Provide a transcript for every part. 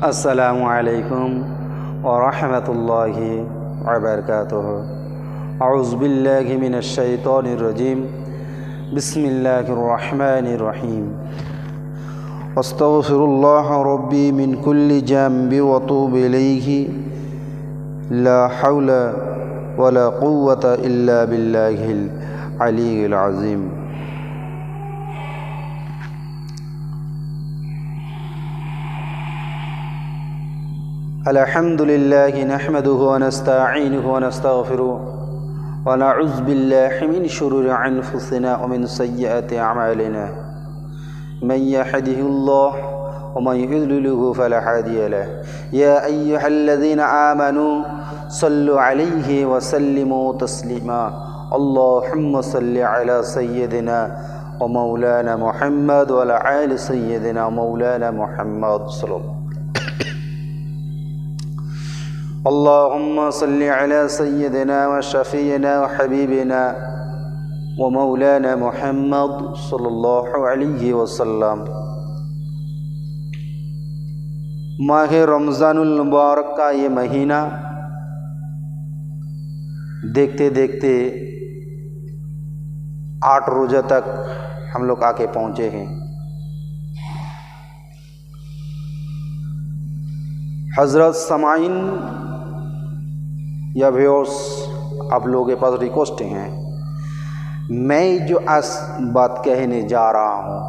अस्सलामु अलैकुम व रहमतुल्लाहि व बरकातुहू। अऊज़ु बिल्लाहि मिनश शैतानिर रजीम। बिस्मिल्लाहिर रहमानिर रहीम। अस्तग़फिरुल्लाह रब्बी मिन कुल्लि ज़ंबि व अतूबु इलैहि ला हौला वला कुव्वता इल्ला बिल्लाहिल अलिय्यिल अज़ीम। अल्हम्दुलिल्लाहि नहमदुहु व नस्तईनुहु व नस्तगफिरुहु व नऊज़ु बिल्लाहि मिन शुरूरि अनफुसिना व मिन सय्यिआति अमालिना। मन यहदिहिल्लाहु व मन युद्लिलहु फला हादिय लहु। या अय्युहल्लज़ीना आमनू सल्लु अलैहि व सल्लिमू तस्लीमा। अल्लाहुम्मा सल्लि अला सय्यिदिना व मौलाना मुहम्मद व अला आलि सय्यिदिना मौलाना मुहम्मद सल्लल्लाहु। अल्लाहुम्मा सल्लि अला सय्यिदिना व शफ़ीना व हबीबिना व मौलाना मुहम्मद सल्लल्लाहु अलैहि वसल्लम। माह रमज़ानुल मुबारक का ये महीना देखते देखते 8 रोज़ा तक हम लोग आके पहुँचे हैं। हज़रत समाइन या व्यूअर्स, आप लोगों के पास रिक्वेस्ट हैं, मैं जो आज बात कहने जा रहा हूँ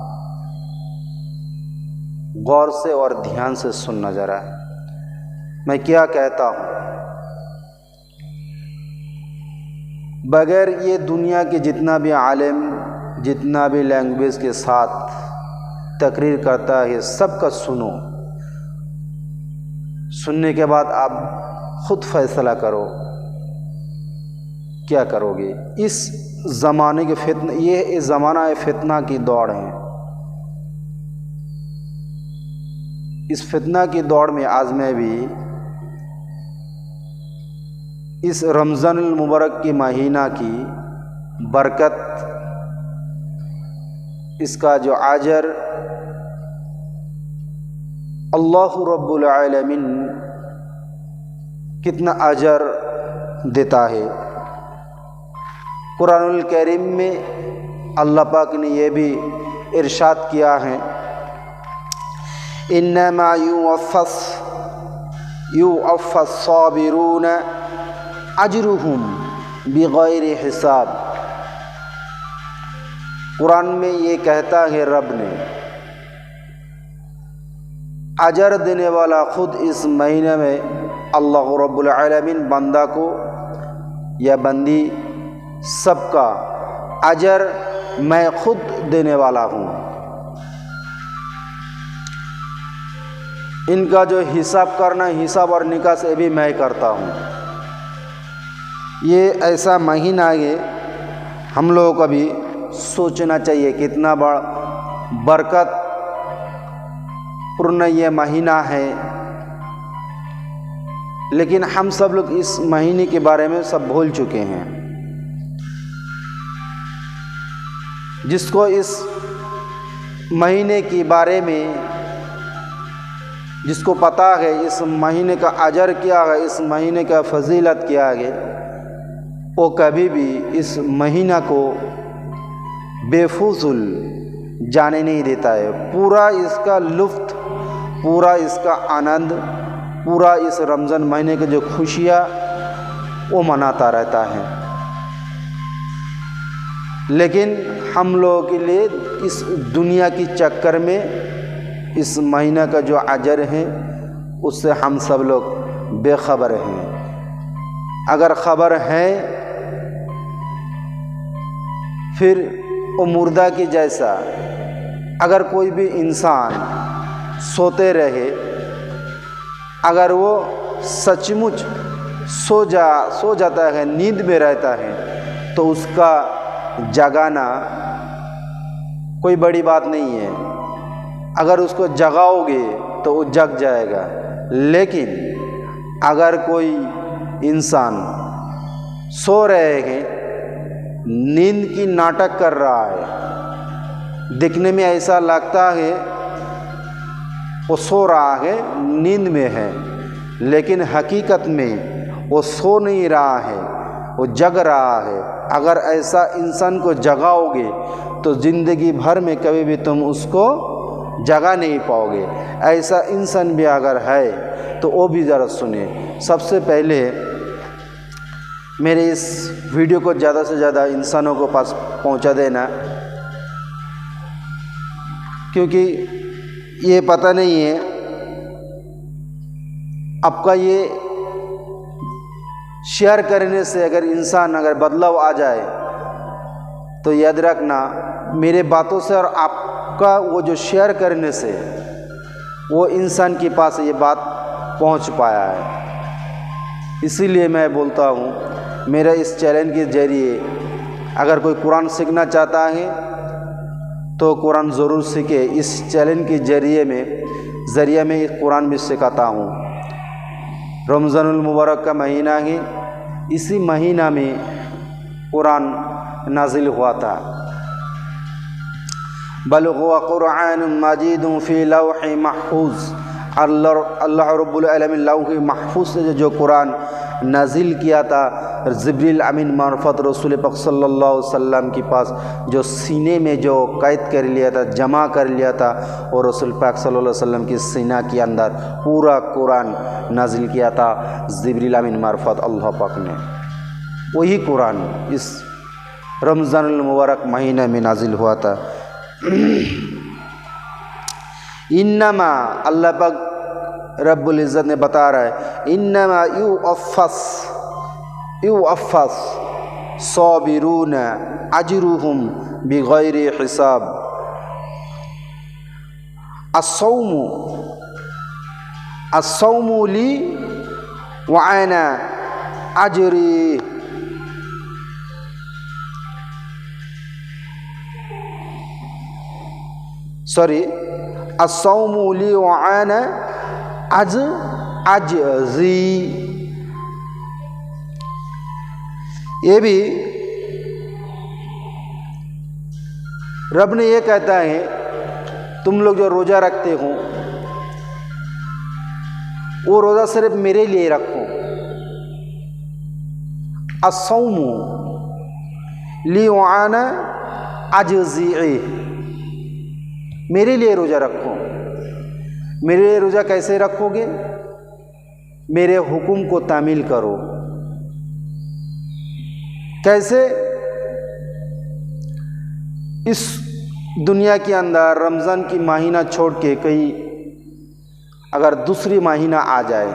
गौर से और ध्यान से सुनना जरा। मैं क्या कहता हूँ, बगैर ये दुनिया के जितना भी आलिम, जितना भी लैंग्वेज के साथ तकरीर करता है, सबका सुनो। सुनने के बाद आप खुद फैसला करो क्या करोगे। इस ज़माने के फितना, ये इस ज़माना फितना की दौड़ है। इस फितना की दौड़ में आज मैं भी इस रमज़ानुल मुबारक की महीना की बरकत, इसका जो अजर अल्लाह रब्बुल आलमीन कितना अजर देता है। कुरानुल करीम में अल्लाह पाक ने यह भी इरशाद किया है, इन्नमा युवफ़्फ़स साबिरून अजरुहुम बिग़ैरि हिसाब। कुरान में ये कहता है रब ने, अजर देने वाला खुद इस महीने में अल्लाह रब्बुल आलमीन बंदा को या बंदी सबका अजर मैं खुद देने वाला हूँ। इनका जो हिसाब करना, हिसाब और निकास ये भी मैं करता हूँ। ये ऐसा महीना है, हम लोगों को भी सोचना चाहिए कितना बड़ा बरकत पूर्ण ये महीना है। लेकिन हम सब लोग इस महीने के बारे में सब भूल चुके हैं। जिसको इस महीने के बारे में, जिसको पता है इस महीने का अजर क्या है, इस महीने का फजीलत क्या है, वो कभी भी इस महीना को बेफुज़ूल जाने नहीं देता है। पूरा इसका लुत्फ़, पूरा इसका आनंद, पूरा इस रमज़ान महीने की जो खुशियाँ वो मनाता रहता है। लेकिन हम लोगों के लिए इस दुनिया की चक्कर में इस महीना का जो अजर है उससे हम सब लोग बेखबर हैं। अगर खबर है फिर वो मुर्दा की जैसा, अगर कोई भी इंसान सोते रहे, अगर वो सचमुच सो जाता है, नींद में रहता है, तो उसका जगाना कोई बड़ी बात नहीं है। अगर उसको जगाओगे तो वो जग जाएगा। लेकिन अगर कोई इंसान सो रहे हैं, नींद की नाटक कर रहा है, दिखने में ऐसा लगता है वो सो रहा है, नींद में है, लेकिन हकीकत में वो सो नहीं रहा है, वो जग रहा है। अगर ऐसा इंसान को जगाओगे तो ज़िंदगी भर में कभी भी तुम उसको जगा नहीं पाओगे। ऐसा इंसान भी अगर है तो वो भी ज़रा सुने। सबसे पहले मेरे इस वीडियो को ज़्यादा से ज़्यादा इंसानों को पास पहुंचा देना, क्योंकि ये पता नहीं है आपका ये शेयर करने से अगर इंसान अगर बदलाव आ जाए तो याद रखना मेरे बातों से और आपका वो जो शेयर करने से वो इंसान के पास ये बात पहुंच पाया है। इसीलिए मैं बोलता हूँ मेरा इस चैनल के ज़रिए अगर कोई कुरान सीखना चाहता है तो कुरान ज़रूर सीखे। इस चैनल के ज़रिए में एक कुरान भी सिखाता हूँ। रमज़ानुल मुबारक का महीना है, इसी महीना में कुरान नाजिल हुआ था। बल हुवा कुरान मजीद फ़ी लौह महफूज। अल्लाह रब्बुल आलमीन लौह महफूज से जो कुरान नाजिल किया था जिब्रील अमीन मार्फत रसूल पाक सल्लल्लाहु अलैहि वसल्लम के पास, जो सीने में जो कैद कर लिया था, जमा कर लिया था, और रसूल पाक सल्लल्लाहु अलैहि वसल्लम की सीना के अंदर पूरा कुरान नाजिल किया था जिब्रील अमीन मार्फत अल्लाह पाक ने। वही कुरान इस रमज़ानुल मुबारक महीने में नाजिल हुआ था। इन्नमा अल्लाह पाक रब्बुल इज़्ज़त ने बता रहा है, इन्नमा युअफ़्फ़स साबिरून अजरुहुम बिगैरि हिसाब। अस्सौमु ली व अना अजरी। अस्सौमु ली व अना अजज़ी। ये भी रब ने ये कहता है तुम लोग जो रोज़ा रखते हो वो रोज़ा सिर्फ मेरे लिए रखो। अस्सौमु ली व अना अजज़ी, मेरे लिए रोज़ा रखो। मेरे लिए रोज़ा कैसे रखोगे? मेरे हुक्म को तामील करो। कैसे? इस दुनिया के अंदर रमज़ान की महीना छोड़ के कहीं अगर दूसरी महीना आ जाए,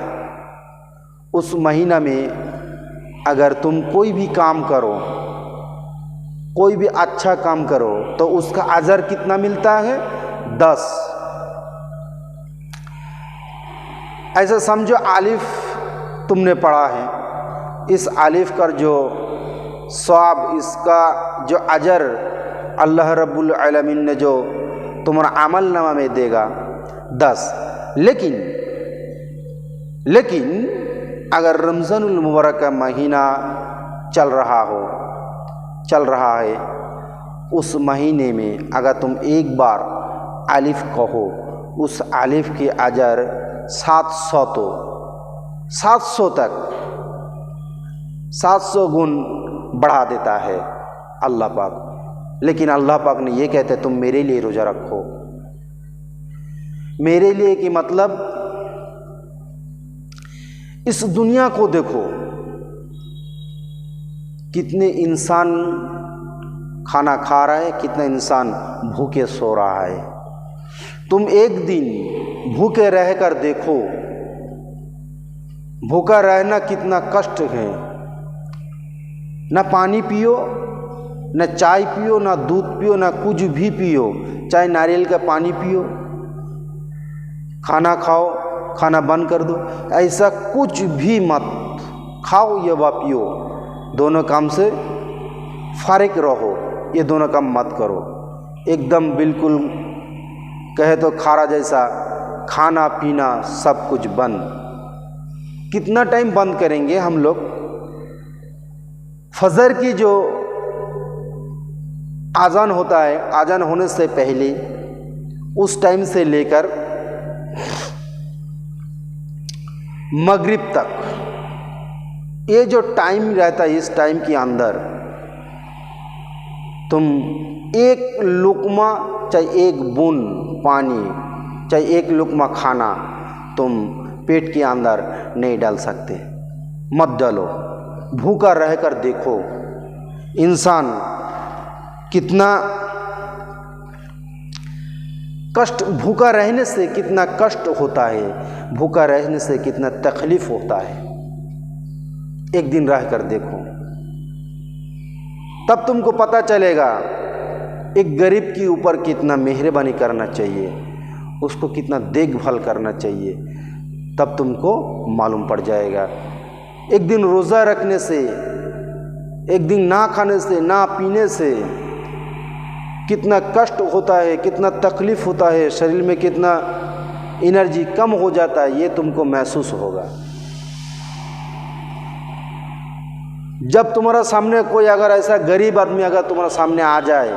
उस महीना में अगर तुम कोई भी काम करो, कोई भी अच्छा काम करो, तो उसका अजर कितना मिलता है? 10। ऐसा समझो आलिफ तुमने पढ़ा है, इस आलिफ का जो सवाब, इसका जो अजर अल्लाह रब्बुल आलमीन ने जो तुम्हारा अमल नामा में देगा 10। लेकिन अगर रमज़ानुल मुबारक का महीना चल रहा है, उस महीने में अगर तुम एक बार आलिफ कहो, उस आलिफ के अजर 700 तक 700 गुण बढ़ा देता है अल्लाह पाक। लेकिन अल्लाह पाक ने ये कहते तुम मेरे लिए रोज़ा रखो। मेरे लिए कि मतलब इस दुनिया को देखो, कितने इंसान खाना खा रहा है, कितना इंसान भूखे सो रहा है। तुम एक दिन भूखे रहकर देखो, भूखा रहना कितना कष्ट है। ना पानी पियो, ना चाय पियो, ना दूध पियो, ना कुछ भी पियो, चाहे नारियल का पानी पियो, खाना खाओ, खाना बंद कर दो, ऐसा कुछ भी मत खाओ या वा पियो, दोनों काम से फारिग रहो। ये दोनों काम मत करो। एकदम बिल्कुल कहे तो खारा जैसा खाना पीना सब कुछ बंद। कितना टाइम बंद करेंगे हम लोग? फजर की जो आज़ान होता है, आज़ान होने से पहले उस टाइम से लेकर मगरिब तक, ये जो टाइम रहता है, इस टाइम के अंदर तुम एक लुक़मा, चाहे एक बूंद पानी, चाहे एक लुक़मा खाना तुम पेट के अंदर नहीं डाल सकते, मत डालो। भूखा रहकर देखो इंसान कितना कष्ट, भूखा रहने से कितना कष्ट होता है, भूखा रहने से कितना तकलीफ होता है। एक दिन रह कर देखो, तब तुमको पता चलेगा एक गरीब के ऊपर कितना मेहरबानी करना चाहिए, उसको कितना देखभाल करना चाहिए, तब तुमको मालूम पड़ जाएगा। एक दिन रोज़ा रखने से, एक दिन ना खाने से, ना पीने से कितना कष्ट होता है, कितना तकलीफ़ होता है, शरीर में कितना एनर्जी कम हो जाता है, ये तुमको महसूस होगा। जब तुम्हारा सामने कोई अगर ऐसा गरीब आदमी अगर तुम्हारा सामने आ जाए,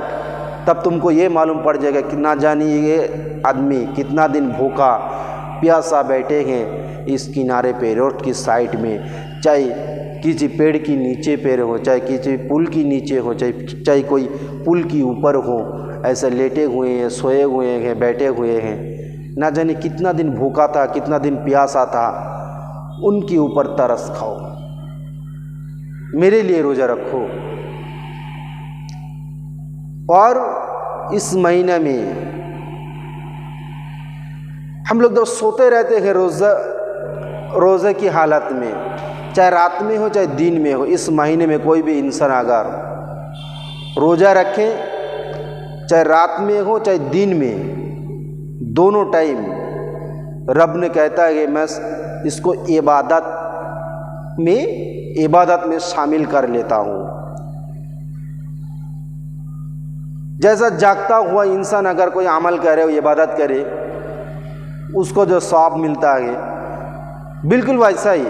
तब तुमको ये मालूम पड़ जाएगा कि ना जानी ये आदमी कितना दिन भूखा प्यासा बैठे हैं इस किनारे पे, रोड की साइड में, चाहे किसी पेड़ के नीचे पैर हो, चाहे किसी पुल के नीचे हो, चाहे कोई पुल के ऊपर हो, ऐसे लेटे हुए हैं, सोए हुए हैं, बैठे हुए हैं, ना जाने कितना दिन भूखा था, कितना दिन प्यासा था। उनके ऊपर तरस खाओ, मेरे लिए रोज़ा रखो। और इस महीने में हम लोग जब सोते रहते हैं रोज़े की हालत में, चाहे रात में हो चाहे दिन में हो, इस महीने में कोई भी इंसान अगर रोज़ा रखे, चाहे रात में हो चाहे दिन में, दोनों टाइम रब ने कहता है कि मैं इसको इबादत में शामिल कर लेता हूँ। जैसा जागता हुआ इंसान अगर कोई अमल करे, इबादत करे, उसको जो सवाब मिलता है, बिल्कुल वैसा ही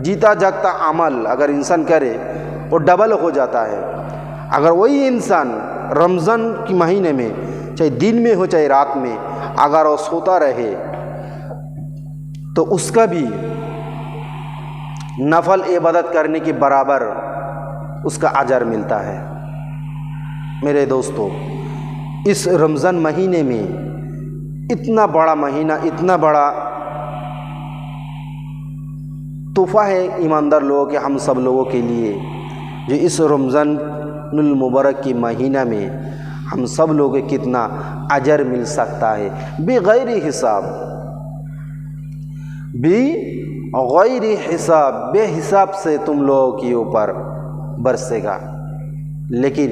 जीता जागता अमल अगर इंसान करे वो डबल हो जाता है। अगर वही इंसान रमज़ान के महीने में, चाहे दिन में हो चाहे रात में, अगर वो सोता रहे तो उसका भी नफल इबादत करने के बराबर उसका अजर मिलता है। मेरे दोस्तों, इस रमज़ान महीने में इतना बड़ा महीना, इतना बड़ा तोहफ़ा है ईमानदार लोगों के, हम सब लोगों के लिए, जो इस रमज़ानुल मुबारक की महीना में हम सब लोगों को कितना अजर मिल सकता है बेगैर हिसाब, बेहिसाब से तुम लोगों के ऊपर बरसेगा। लेकिन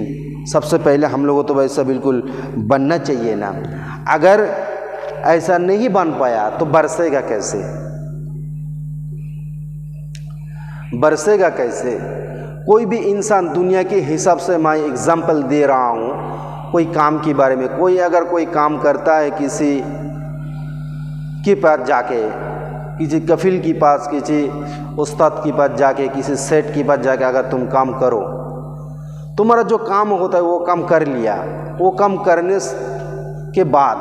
सबसे पहले हम लोगों तो वैसा बिल्कुल बनना चाहिए ना। अगर ऐसा नहीं बन पाया तो बरसेगा कैसे, बरसेगा कैसे? कोई भी इंसान दुनिया के हिसाब से, मैं एग्जाम्पल दे रहा हूँ कोई काम के बारे में, कोई अगर कोई काम करता है किसी के पास जाके, किसी कफिल के पास, किसी उस्ताद के पास जाके, किसी सेठ के पास जाके अगर तुम काम करो, तुम्हारा जो काम होता है वो काम कर लिया, वो काम करने के बाद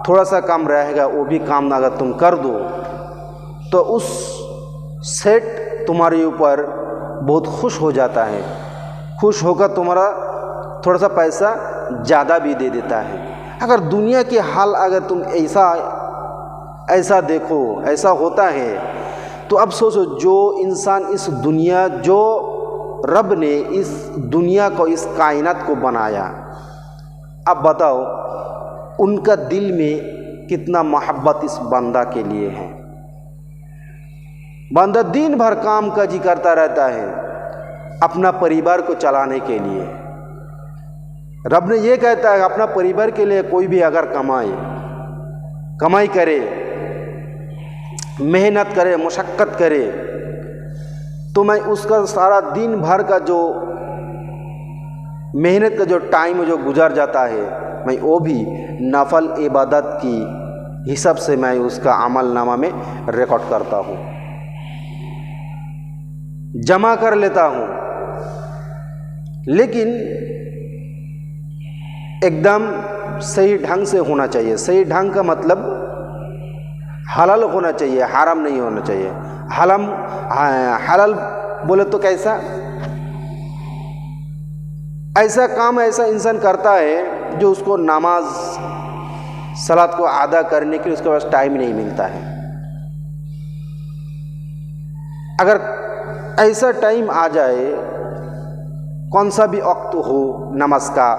थोड़ा सा काम रहेगा, वो भी काम अगर तुम कर दो तो उस सेठ तुम्हारे ऊपर बहुत खुश हो जाता है, खुश होकर तुम्हारा थोड़ा सा पैसा ज़्यादा भी दे देता है। अगर दुनिया के हाल अगर तुम ऐसा देखो, ऐसा होता है, तो अब सोचो जो इंसान इस दुनिया, जो रब ने इस दुनिया को, इस कायनात को बनाया, अब बताओ उनका दिल में कितना मोहब्बत इस बंदा के लिए है। बंदा दिन भर काम काजी करता रहता है अपना परिवार को चलाने के लिए। रब ने ये कहता है अपना परिवार के लिए कोई भी अगर कमाई करे, मेहनत करे, मशक्क़त करे, तो मैं उसका सारा दिन भर का जो मेहनत का जो टाइम जो गुजर जाता है, मैं वो भी नफल इबादत की हिसाब से मैं उसका अमल नामा में रिकॉर्ड करता हूँ, जमा कर लेता हूँ। लेकिन एकदम सही ढंग से होना चाहिए। सही ढंग का मतलब हलाल होना चाहिए, हराम नहीं होना चाहिए। हलाल बोले तो कैसा? ऐसा काम ऐसा इंसान करता है जो उसको नमाज सलात को अदा करने के लिए उसके पास टाइम नहीं मिलता है। अगर ऐसा टाइम आ जाए, कौन सा भी वक्त हो नमाज का,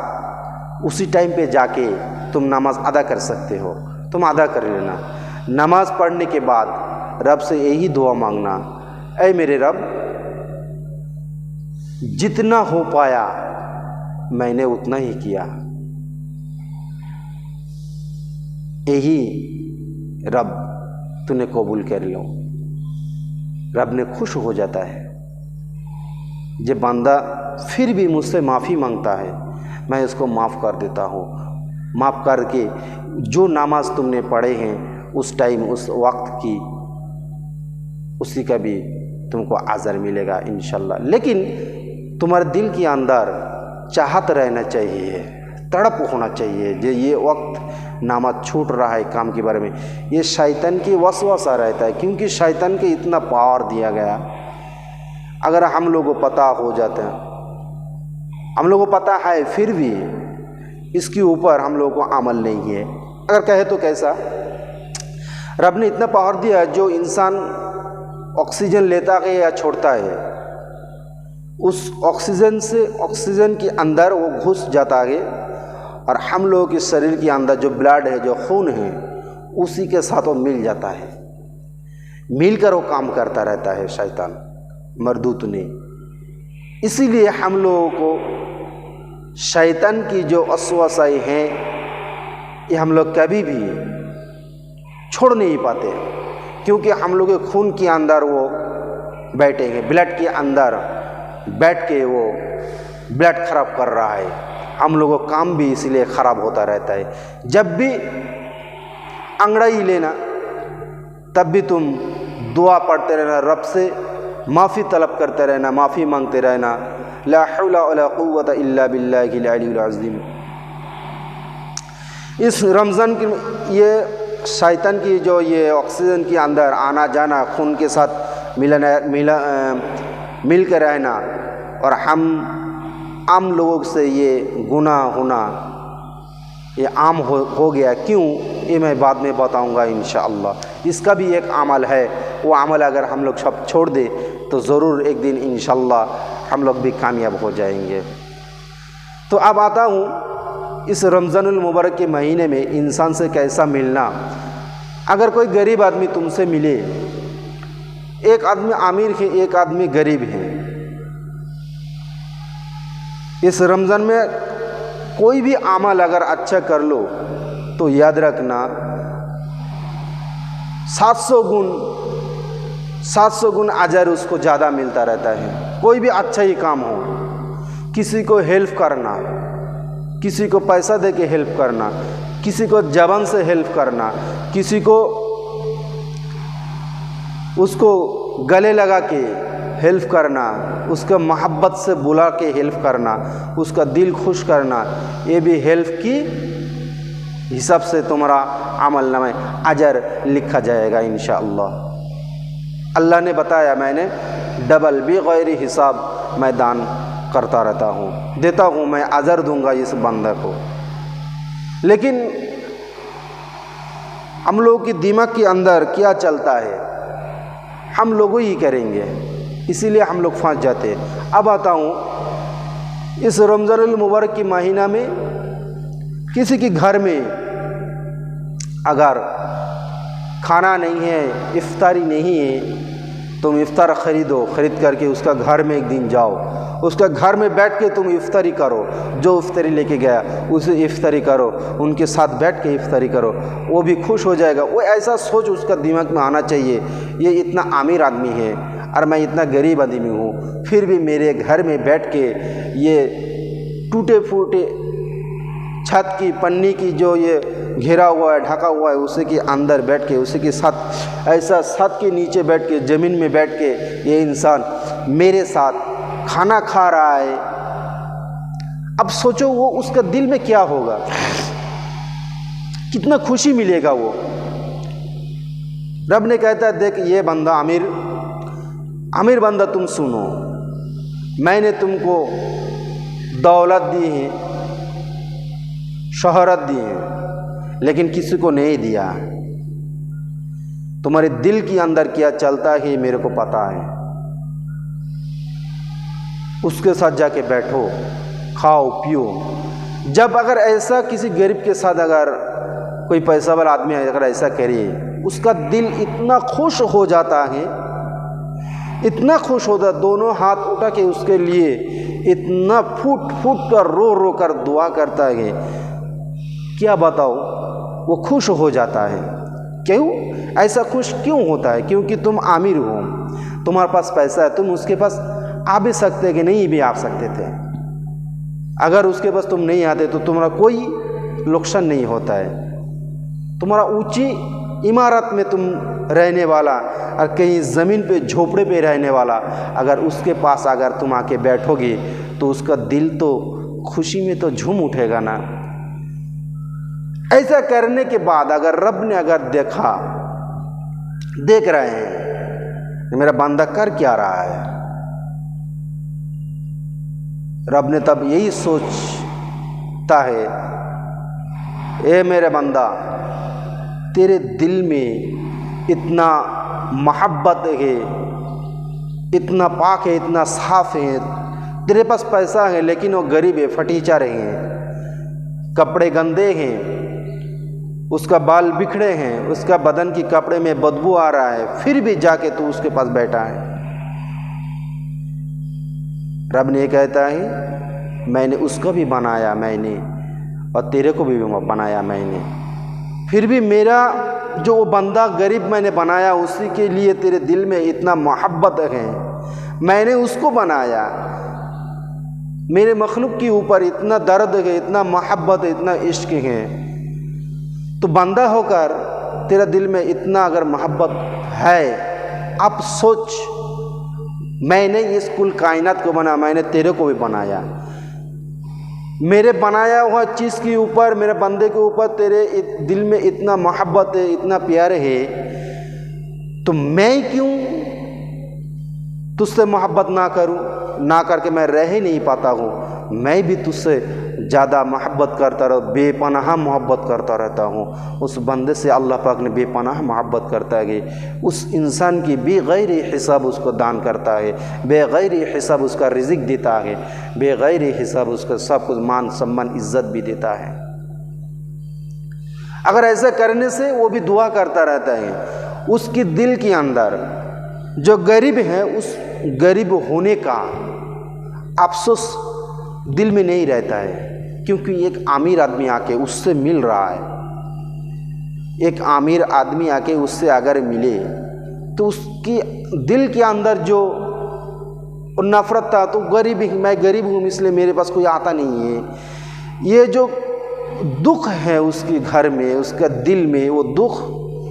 उसी टाइम पे जाके तुम नमाज अदा कर सकते हो, तुम अदा कर लेना। नमाज पढ़ने के बाद रब से यही दुआ मांगना, ऐ मेरे रब, जितना हो पाया मैंने उतना ही किया। यही रब तूने कबूल कर लो। रब ने खुश हो जाता है जब बंदा फिर भी मुझसे माफ़ी मांगता है, मैं उसको माफ़ कर देता हूँ। माफ़ करके जो नमाज तुमने पढ़े हैं उस टाइम उस वक्त की, उसी का भी तुमको अजर मिलेगा इंशाल्लाह। लेकिन तुम्हारे दिल के अंदर चाहत रहना चाहिए, तड़प होना चाहिए जो ये वक्त नमाज छूट रहा है काम के बारे में। ये शैतान की वसवसा रहता है, क्योंकि शैतान के इतना पावर दिया गया। अगर हम लोगों को पता हो जाता है, हम लोगों को पता है फिर भी इसके ऊपर हम लोगों को अमल नहीं है। अगर कहे तो कैसा? रब ने इतना पावर दिया, जो इंसान ऑक्सीजन लेता है या छोड़ता है, उस ऑक्सीजन से ऑक्सीजन के अंदर वो घुस जाता है, और हम लोगों के शरीर के अंदर जो ब्लड है, जो खून है, उसी के साथ वो मिल जाता है। मिलकर वो काम करता रहता है शैतान मरदूत ने। इसीलिए हम लोगों को शैतान की जो वसवसाएं हैं, ये हम लोग कभी भी छोड़ नहीं पाते, क्योंकि हम लोग के खून के अंदर वो बैठेंगे, ब्लड के अंदर बैठ के वो ब्लड खराब कर रहा है। हम लोगों का काम भी इसलिए ख़राब होता रहता है। जब भी अंगड़ाई लेना, तब भी तुम दुआ पढ़ते रहना, रब से माफ़ी तलब करते रहना, माफ़ी मांगते रहना। ला हौला वला कुव्वता इल्ला बिल्लाहिल अलीयुल अज़ीम। इस रमज़ान की ये शैतान की जो ये ऑक्सीजन के अंदर आना जाना, खून के साथ मिल कर रहना, और हम आम लोगों से ये गुनाह होना ये आम हो गया। क्यों? ये मैं बाद में बताऊंगा इंशाअल्लाह। इसका भी एक अमल है, वो अमल अगर हम लोग सब छोड़ दे तो ज़रूर एक दिन इंशाअल्लाह हम लोग भी कामयाब हो जाएंगे। तो अब आता हूँ इस रमज़ानुल मुबारक के महीने में इंसान से कैसा मिलना। अगर कोई गरीब आदमी तुमसे मिले, एक आदमी अमीर है, एक आदमी गरीब है, इस रमज़ान में कोई भी अमल अगर अच्छा कर लो तो याद रखना 700 गुण अजर उसको ज़्यादा मिलता रहता है। कोई भी अच्छा ही काम हो, किसी को हेल्प करना, किसी को पैसा दे के हेल्प करना, किसी को ज़बान से हेल्प करना, किसी को उसको गले लगा के हेल्प करना, उसका मोहब्बत से बुला के हेल्प करना, उसका दिल खुश करना, ये भी हेल्प की हिसाब से तुम्हारा अमल नामे अजर लिखा जाएगा इंशाअल्लाह। अल्लाह ने बताया, मैंने डबल बगैर हिसाब मैं दान करता रहता हूँ, देता हूँ, मैं अजर दूंगा इस बंदे को। लेकिन हम लोगों के दिमाग के अंदर क्या चलता है, हम लोग ही करेंगे, इसीलिए हम लोग फंस जाते हैं। अब आता हूँ इस रमज़ानुल मुबारक के महीना में किसी के घर में अगर खाना नहीं है, इफ्तारी नहीं है, तुम इफ्तार ख़रीद करके उसका घर में एक दिन जाओ, उसका घर में बैठ के तुम इफ्तारी करो, जो इफ्तारी लेके गया उसे इफ्तारी करो, उनके साथ बैठ के इफ्तारी करो, वो भी खुश हो जाएगा। वो ऐसा सोच उसका दिमाग में आना चाहिए, ये इतना अमीर आदमी है और मैं इतना गरीब आदमी हूँ, फिर भी मेरे घर में बैठ के ये टूटे फूटे छत की पन्नी की जो ये घेरा हुआ है, ढका हुआ है, उसी के अंदर बैठ के, उसी के साथ ऐसा छत के नीचे बैठ के, ज़मीन में बैठ के ये इंसान मेरे साथ खाना खा रहा है। अब सोचो वो उसका दिल में क्या होगा, कितना खुशी मिलेगा वो। रब ने कहता है देख ये बंदा अमीर बंदा, तुम सुनो, मैंने तुमको दौलत दी है, शोहरत दी है, लेकिन किसी को नहीं दिया। तुम्हारे दिल के अंदर क्या चलता है मेरे को पता है। उसके साथ जाके बैठो, खाओ पियो। जब अगर ऐसा किसी गरीब के साथ अगर कोई पैसा वाला आदमी अगर ऐसा करे, उसका दिल इतना खुश हो जाता है, इतना खुश होता, दोनों हाथ उठा के उसके लिए इतना फूट फूट कर रो कर दुआ करता है, क्या बताओ, वो खुश हो जाता है। क्यों ऐसा खुश क्यों होता है? क्योंकि तुम अमीर हो, तुम्हारे पास पैसा है, तुम उसके पास आ भी सकते कि नहीं भी आ सकते थे। अगर उसके पास तुम नहीं आते तो तुम्हारा कोई नुकसान नहीं होता है। तुम्हारा ऊंची इमारत में तुम रहने वाला और कहीं ज़मीन पे झोपड़े पे रहने वाला, अगर उसके पास अगर तुम आके बैठोगे तो उसका दिल तो खुशी में तो झूम उठेगा ना। ऐसा करने के बाद अगर रब ने अगर देख रहे हैं मेरा बंदा कर क्या रहा है, रब ने तब यही सोचता है, ए मेरे बंदा, तेरे दिल में इतना मोहब्बत है, इतना पाक है, इतना साफ है, तेरे पास पैसा है लेकिन वो गरीब है, फटीचर है, कपड़े गंदे हैं, उसका बाल बिखड़े हैं, उसका बदन की कपड़े में बदबू आ रहा है, फिर भी जाके तू उसके पास बैठा है। रब ने कहता है मैंने उसको भी बनाया मैंने, और तेरे को भी बनाया मैंने, फिर भी मेरा जो वो बंदा गरीब मैंने बनाया उसी के लिए तेरे दिल में इतना मोहब्बत है, मैंने उसको बनाया। मेरे मखलूक के ऊपर इतना दर्द है, इतना मोहब्बत है, इतना इश्क है, तो बंदा होकर तेरा दिल में इतना अगर मोहब्बत है, अब सोच, मैंने इस कुल कायनात को बनाया, मैंने तेरे को भी बनाया, मेरे बनाया हुआ चीज़ के ऊपर, मेरे बंदे के ऊपर तेरे दिल में इतना मोहब्बत है, इतना प्यार है, तो मैं क्यों तुझसे मोहब्बत ना करूं? ना करके मैं रह ही नहीं पाता हूँ। मैं भी तुझसे ज़्यादा मोहब्बत करता रहा, बेपनाह मोहब्बत करता रहता हूँ। उस बंदे से अल्लाह पाक ने बेपनाह मोहब्बत करता है, उस इंसान की बेगैर हिसाब उसको दान करता है, बेगैर हिसाब उसका रिज़्क देता है, बेगैर हिसाब उसका सब कुछ मान सम्मान इज़्ज़त भी देता है। अगर ऐसा करने से वो भी दुआ करता रहता है, उसके दिल के अंदर जो गरीब है उस गरीब होने का अफसोस दिल में नहीं रहता है, क्योंकि एक अमीर आदमी आके उससे मिल रहा है। एक अमीर आदमी आके उससे अगर मिले तो उसकी दिल के अंदर जो नफरत था, तो गरीब, मैं गरीब हूँ इसलिए मेरे पास कोई आता नहीं है, ये जो दुख है उसके घर में, उसका दिल में, वो दुख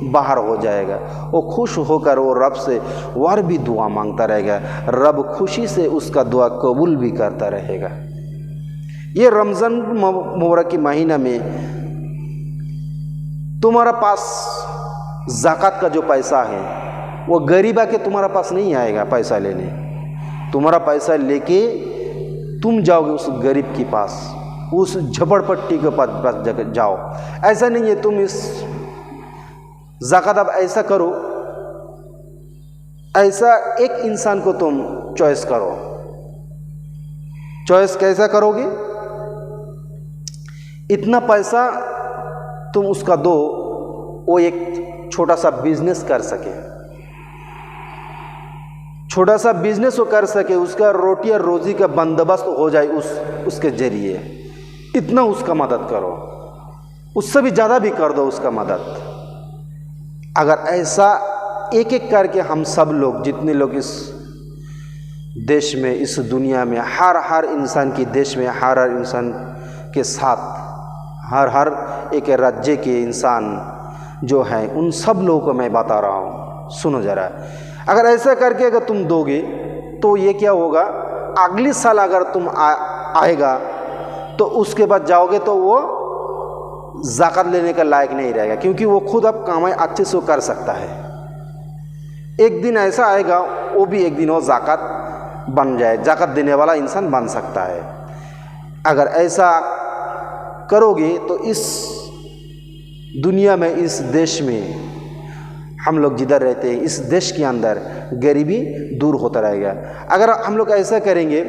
बाहर हो जाएगा। वो खुश होकर वो रब से और भी दुआ मांगता रहेगा, रब खुशी से उसका दुआ कबूल भी करता रहेगा। ये रमज़ान मुबारक के महीना में तुम्हारा पास ज़कात का जो पैसा है वो गरीब आके तुम्हारा पास नहीं आएगा पैसा लेने, तुम्हारा पैसा लेके तुम जाओगे उस गरीब के पास, उस झपड़पट्टी के पास जाओ। ऐसा नहीं है तुम इस ज़कात, अब ऐसा करो, ऐसा एक इंसान को तुम चॉइस करो। चॉइस कैसा करोगे? इतना पैसा तुम उसका दो, वो एक छोटा सा बिजनेस कर सके, छोटा सा बिजनेस वो कर सके, उसका रोटी और रोजी का बंदोबस्त हो जाए उसके जरिए, इतना उसका मदद करो, उससे भी ज़्यादा भी कर दो उसका मदद। अगर ऐसा एक एक करके हम सब लोग, जितने लोग इस देश में, इस दुनिया में, हर इंसान की देश में, हर इंसान के साथ, हर एक राज्य के इंसान जो हैं, उन सब लोगों को मैं बता रहा हूँ, सुनो ज़रा। अगर ऐसा करके अगर तुम दोगे तो ये क्या होगा, अगले साल अगर तुम आएगा तो उसके बाद जाओगे तो वो ज़कात लेने का लायक नहीं रहेगा, क्योंकि वो खुद अब कमाई अच्छे से कर सकता है। एक दिन ऐसा आएगा वो भी एक दिन वो ज़ाकत बन जाए, ज़ाकत देने वाला इंसान बन सकता है। अगर ऐसा करोगे तो इस दुनिया में, इस देश में, हम लोग जिधर रहते हैं इस देश के अंदर गरीबी दूर होता रहेगा। अगर हम लोग ऐसा करेंगे,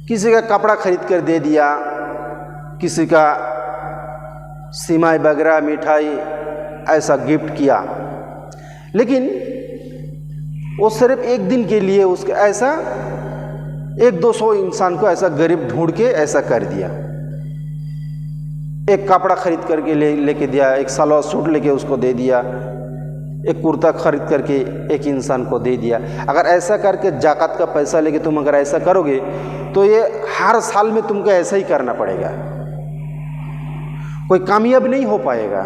किसी का कपड़ा खरीद कर दे दिया, किसी का सिमाई वगैरह मिठाई ऐसा गिफ्ट किया, लेकिन वो सिर्फ एक दिन के लिए उसके ऐसा 100-200 इंसान को ऐसा गरीब ढूंढ के ऐसा कर दिया। एक कपड़ा खरीद करके लेके दिया, एक सलवार सूट लेके उसको दे दिया, एक कुर्ता खरीद करके एक इंसान को दे दिया। अगर ऐसा करके ज़कात का पैसा लेके तुम अगर ऐसा करोगे तो ये हर साल में तुमको ऐसा ही करना पड़ेगा, कोई कामयाब नहीं हो पाएगा।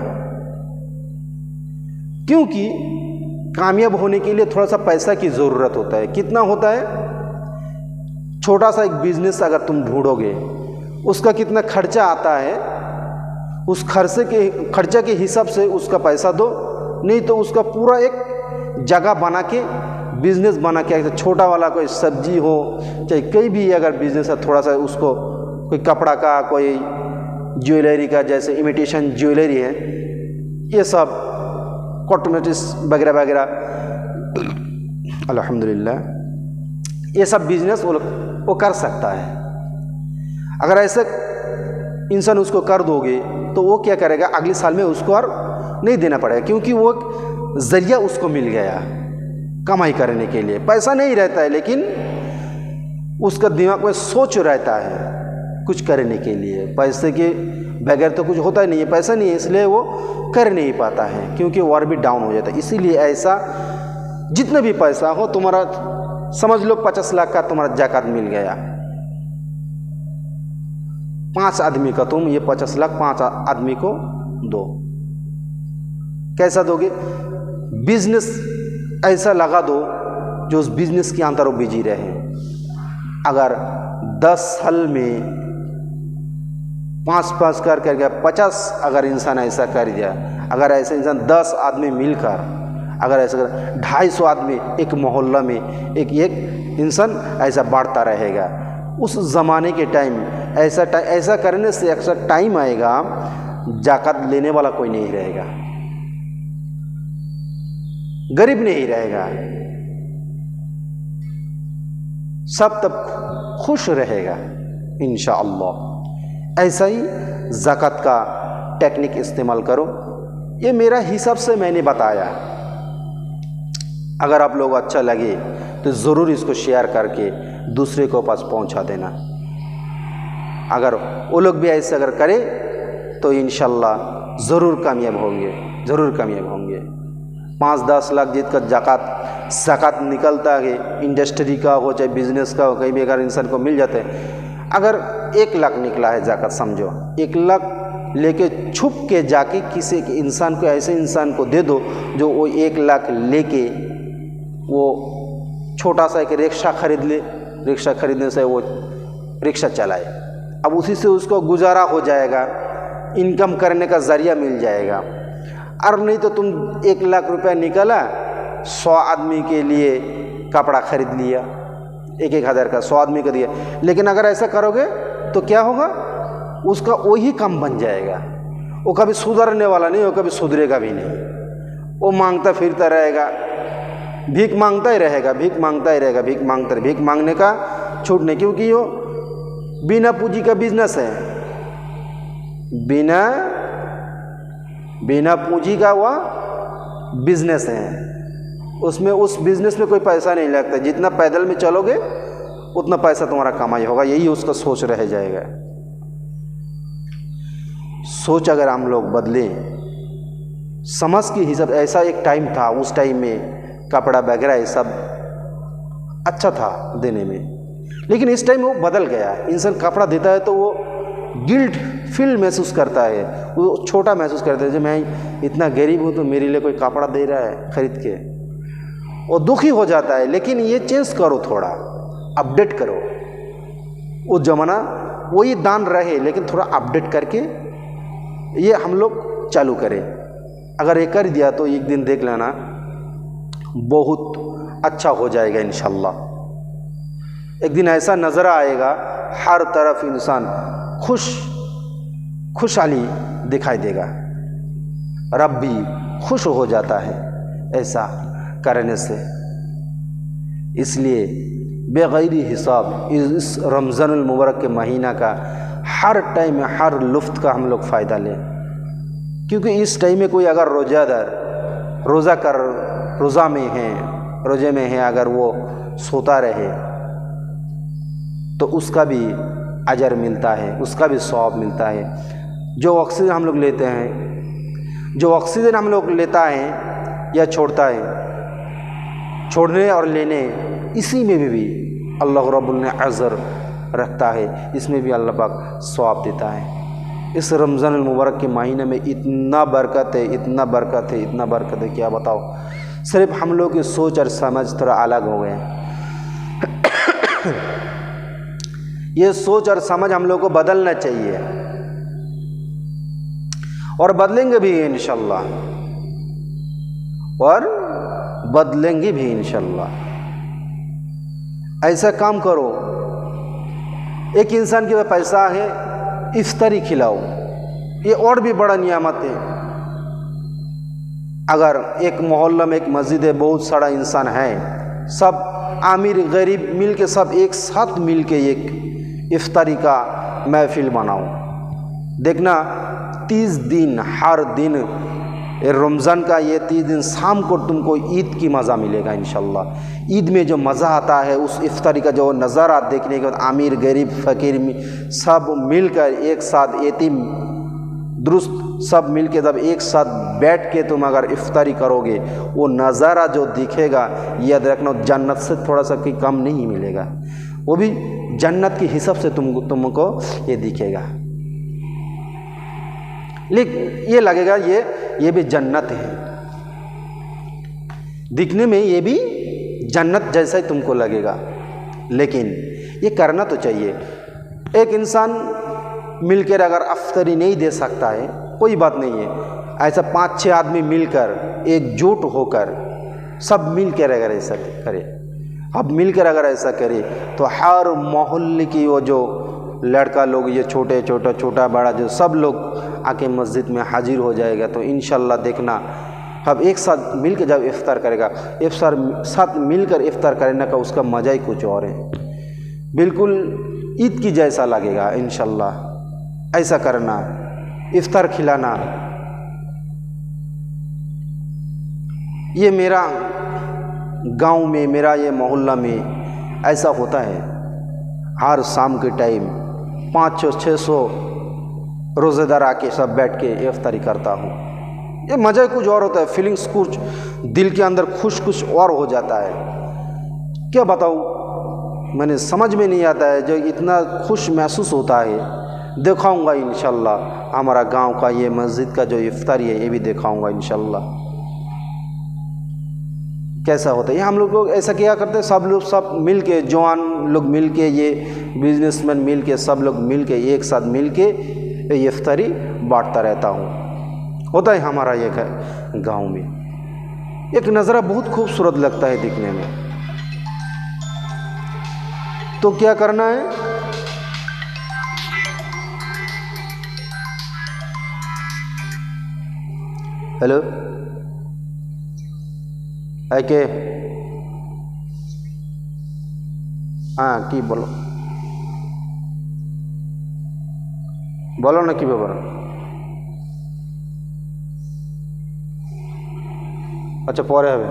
क्योंकि कामयाब होने के लिए थोड़ा सा पैसा की ज़रूरत होता है। कितना होता है? छोटा सा एक बिजनेस अगर तुम ढूंढोगे, उसका कितना खर्चा आता है, उस खर्चे के हिसाब से उसका पैसा दो, नहीं तो उसका पूरा एक जगह बना के, बिजनेस बना के, छोटा वाला कोई सब्जी हो चाहे कोई भी अगर बिजनेस है, थोड़ा सा उसको कोई कपड़ा का, कोई ज्वेलरी का, जैसे इमिटेशन ज्वेलरी है, ये सब कॉस्मेटिक्स वगैरह वगैरह, अल्हम्दुलिल्लाह, ये सब बिजनेस वो कर सकता है। अगर ऐसे इंसान उसको कर दोगे तो वो क्या करेगा, अगले साल में उसको और नहीं देना पड़ेगा, क्योंकि वो एक जरिया उसको मिल गया कमाई करने के लिए। पैसा नहीं रहता है लेकिन उसका दिमाग में सोच रहता है कुछ करने के लिए। पैसे के बगैर तो कुछ होता ही नहीं है, पैसा नहीं है इसलिए वो कर नहीं पाता है, क्योंकि और भी डाउन हो जाता है। इसीलिए ऐसा जितना भी पैसा हो तुम्हारा, समझ लो 50 लाख का तुम्हारा ज़कात मिल गया, 5 आदमी का तुम ये 50 लाख 5 आदमी को दो। कैसा दोगे? बिजनेस ऐसा लगा दो जो उस बिजनेस के अंदर वो बिजी रहे। अगर 10 साल में 5-5 कर करके 50 अगर इंसान ऐसा कर दिया, अगर ऐसे इंसान 10 आदमी मिलकर अगर ऐसा कर, 250 आदमी एक मोहल्ला में एक इंसान ऐसा बढ़ता रहेगा, उस ज़माने के टाइम ऐसा करने से अक्सर टाइम आएगा ज़कात लेने वाला कोई नहीं रहेगा, गरीब नहीं रहेगा, सब तब खुश रहेगा इंशाअल्लाह। ऐसा ही ज़कात का टेक्निक इस्तेमाल करो। ये मेरा हिसाब से मैंने बताया। अगर आप लोग अच्छा लगे तो ज़रूर इसको शेयर करके दूसरे को पास पहुंचा देना। अगर वो लोग भी ऐसे अगर करें तो इंशाअल्लाह ज़रूर कामयाब होंगे, ज़रूर कामयाब होंगे। 5-10 लाख जितना ज़कात निकलता है, इंडस्ट्री का हो चाहे बिजनेस का हो, कहीं भी अगर इंसान को मिल जाते हैं। अगर 1 लाख निकला है ज़कात, समझो 1 लाख लेके छुप के जाके किसी इंसान को, ऐसे इंसान को दे दो जो वो 1 लाख लेके वो छोटा सा एक रिक्शा खरीद ले, रिक्शा खरीदने से वो रिक्शा चलाए, अब उसी से उसको गुजारा हो जाएगा, इनकम करने का ज़रिया मिल जाएगा। और नहीं तो तुम 1 लाख रुपया निकाला, 100 आदमी के लिए कपड़ा खरीद लिया, 1-1 हज़ार का 100 आदमी को दिया। लेकिन अगर ऐसा करोगे तो क्या होगा, उसका वही काम बन जाएगा, वो कभी सुधरने वाला नहीं, वो कभी सुधरेगा भी नहीं, वो मांगता फिरता रहेगा, भीख मांगता ही रहेगा, भीख मांगता ही रहेगा, भीख मांगता, भीख मांगने का छूट नहीं, क्योंकि वो बिना पूंजी का बिजनेस है, बिना पूंजी का वह बिजनेस है। उसमें उस बिजनेस में कोई पैसा नहीं लगता, जितना पैदल में चलोगे उतना पैसा तुम्हारा कमाई होगा, यही उसका सोच रह जाएगा। सोच अगर हम लोग बदलें, समझ के हिसाब, ऐसा एक टाइम था, उस टाइम में कपड़ा वगैरह ये सब अच्छा था देने में, लेकिन इस टाइम वो बदल गया। इंसान कपड़ा देता है तो वो गिल्ट फील महसूस करता है, वो छोटा महसूस करता है, जब मैं इतना गरीब हूँ तो मेरे लिए कोई कपड़ा दे रहा है खरीद के, वो दुखी हो जाता है। लेकिन ये चेंज करो, थोड़ा अपडेट करो, वो ज़माना वही दान रहे लेकिन थोड़ा अपडेट करके ये हम लोग चालू करें। अगर ये कर दिया तो एक दिन देख लेना बहुत अच्छा हो जाएगा इंशाअल्लाह। एक दिन ऐसा नज़र आएगा हर तरफ इंसान खुशहाली दिखाई देगा, रब भी खुश हो जाता है ऐसा करने से। इसलिए बेगैर हिसाब इस रमज़ानुल मुबारक के महीना का हर टाइम में हर लुफ्त का हम लोग फ़ायदा लें, क्योंकि इस टाइम में कोई अगर रोज़ादार रोज़ा में है, अगर वो सोता रहे तो उसका भी अजर मिलता है, उसका भी सवाब मिलता है। जो ऑक्सीजन हम लोग लेते हैं, जो ऑक्सीजन हम लोग लेता है या छोड़ता है, छोड़ने और लेने इसी में भी अल्लाह रब्बुल ने अजर रखता है, इसमें भी अल्लाह पाक सवाब देता है। इस रमज़ान मुबारक के महीने में इतना बरकत है, इतना बरकत है, इतना बरकत है, क्या बताओ। सिर्फ हम लोग की सोच और समझ थोड़ा अलग हो गए। ये सोच और समझ हम लोग को बदलना चाहिए और बदलेंगे भी इंशाअल्लाह, और बदलेंगे भी इंशाअल्लाह। ऐसा काम करो, एक इंसान के पास पैसा है, इफ्तारी खिलाओ, ये और भी बड़ा नियामत है। अगर एक मोहल्ला में एक मस्जिद है, बहुत सारा इंसान है, सब आमिर गरीब मिल के सब एक साथ मिल के एक इफ्तारी का महफिल बनाओ। देखना 30 दिन हर दिन रमज़ान का ये 30 दिन शाम को तुमको ईद की मज़ा मिलेगा इंशाअल्लाह। ईद में जो मज़ा आता है उस इफ्तारी का जो नज़ारा देखने के बाद आमिर गरीब फ़कीर सब मिलकर एक साथ, यतीम दुरुस्त सब मिल के जब एक साथ बैठ के तुम अगर इफ्तारी करोगे, वो नज़ारा जो दिखेगा याद रखना जन्नत से थोड़ा सा भी कम नहीं मिलेगा, वो भी जन्नत के हिसाब से तुमको ये दिखेगा। लेकिन ये लगेगा ये भी जन्नत है, दिखने में ये भी जन्नत जैसा ही तुमको लगेगा। लेकिन ये करना तो चाहिए। एक इंसान मिलकर अगर इफ्तारी नहीं दे सकता है, कोई बात नहीं है, ऐसा 5-6 आदमी मिलकर एकजुट होकर सब मिलकर अगर ऐसा करे, अब मिलकर अगर ऐसा करे तो हर मोहल्ले की वो जो लड़का लोग, ये छोटा बड़ा जो सब लोग आके मस्जिद में हाजिर हो जाएगा। तो इंशाअल्लाह देखना अब एक साथ मिलकर जब इफ्तार करेगा, एक साथ मिलकर इफ्तार करने का उसका मज़ा ही कुछ और है, बिल्कुल ईद की जैसा लगेगा इंशाअल्लाह। ऐसा करना, इफ्तार खिलाना, ये मेरा गांव में, मेरा ये मोहल्ला में ऐसा होता है। हर शाम के टाइम 500-600 रोज़ेदार आके सब बैठ के इफ्तारी करता हूँ। ये मज़ा कुछ और होता है, फीलिंग्स कुछ दिल के अंदर कुछ और हो जाता है। क्या बताऊँ, मैंने समझ में नहीं आता है, जो इतना खुश महसूस होता है। दिखाऊँगा इंशाअल्लाह हमारा गांव का ये मस्जिद का जो इफ्तारी है, ये भी दिखाऊँगा इंशाअल्लाह कैसा होता है। ये हम लोग ऐसा क्या करते हैं, सब मिल के, जवान लोग मिल के, ये बिजनेसमैन मिल के, सब लोग मिल के एक साथ मिल के ये इफ्तारी बांटता रहता हूँ। होता है हमारा ये गांव में। एक नज़ारा बहुत खूबसूरत लगता है दिखने में। तो क्या करना है, हेलो के हाँ कि बोलो ना कि ব্যাপার। अच्छा পরে হবে।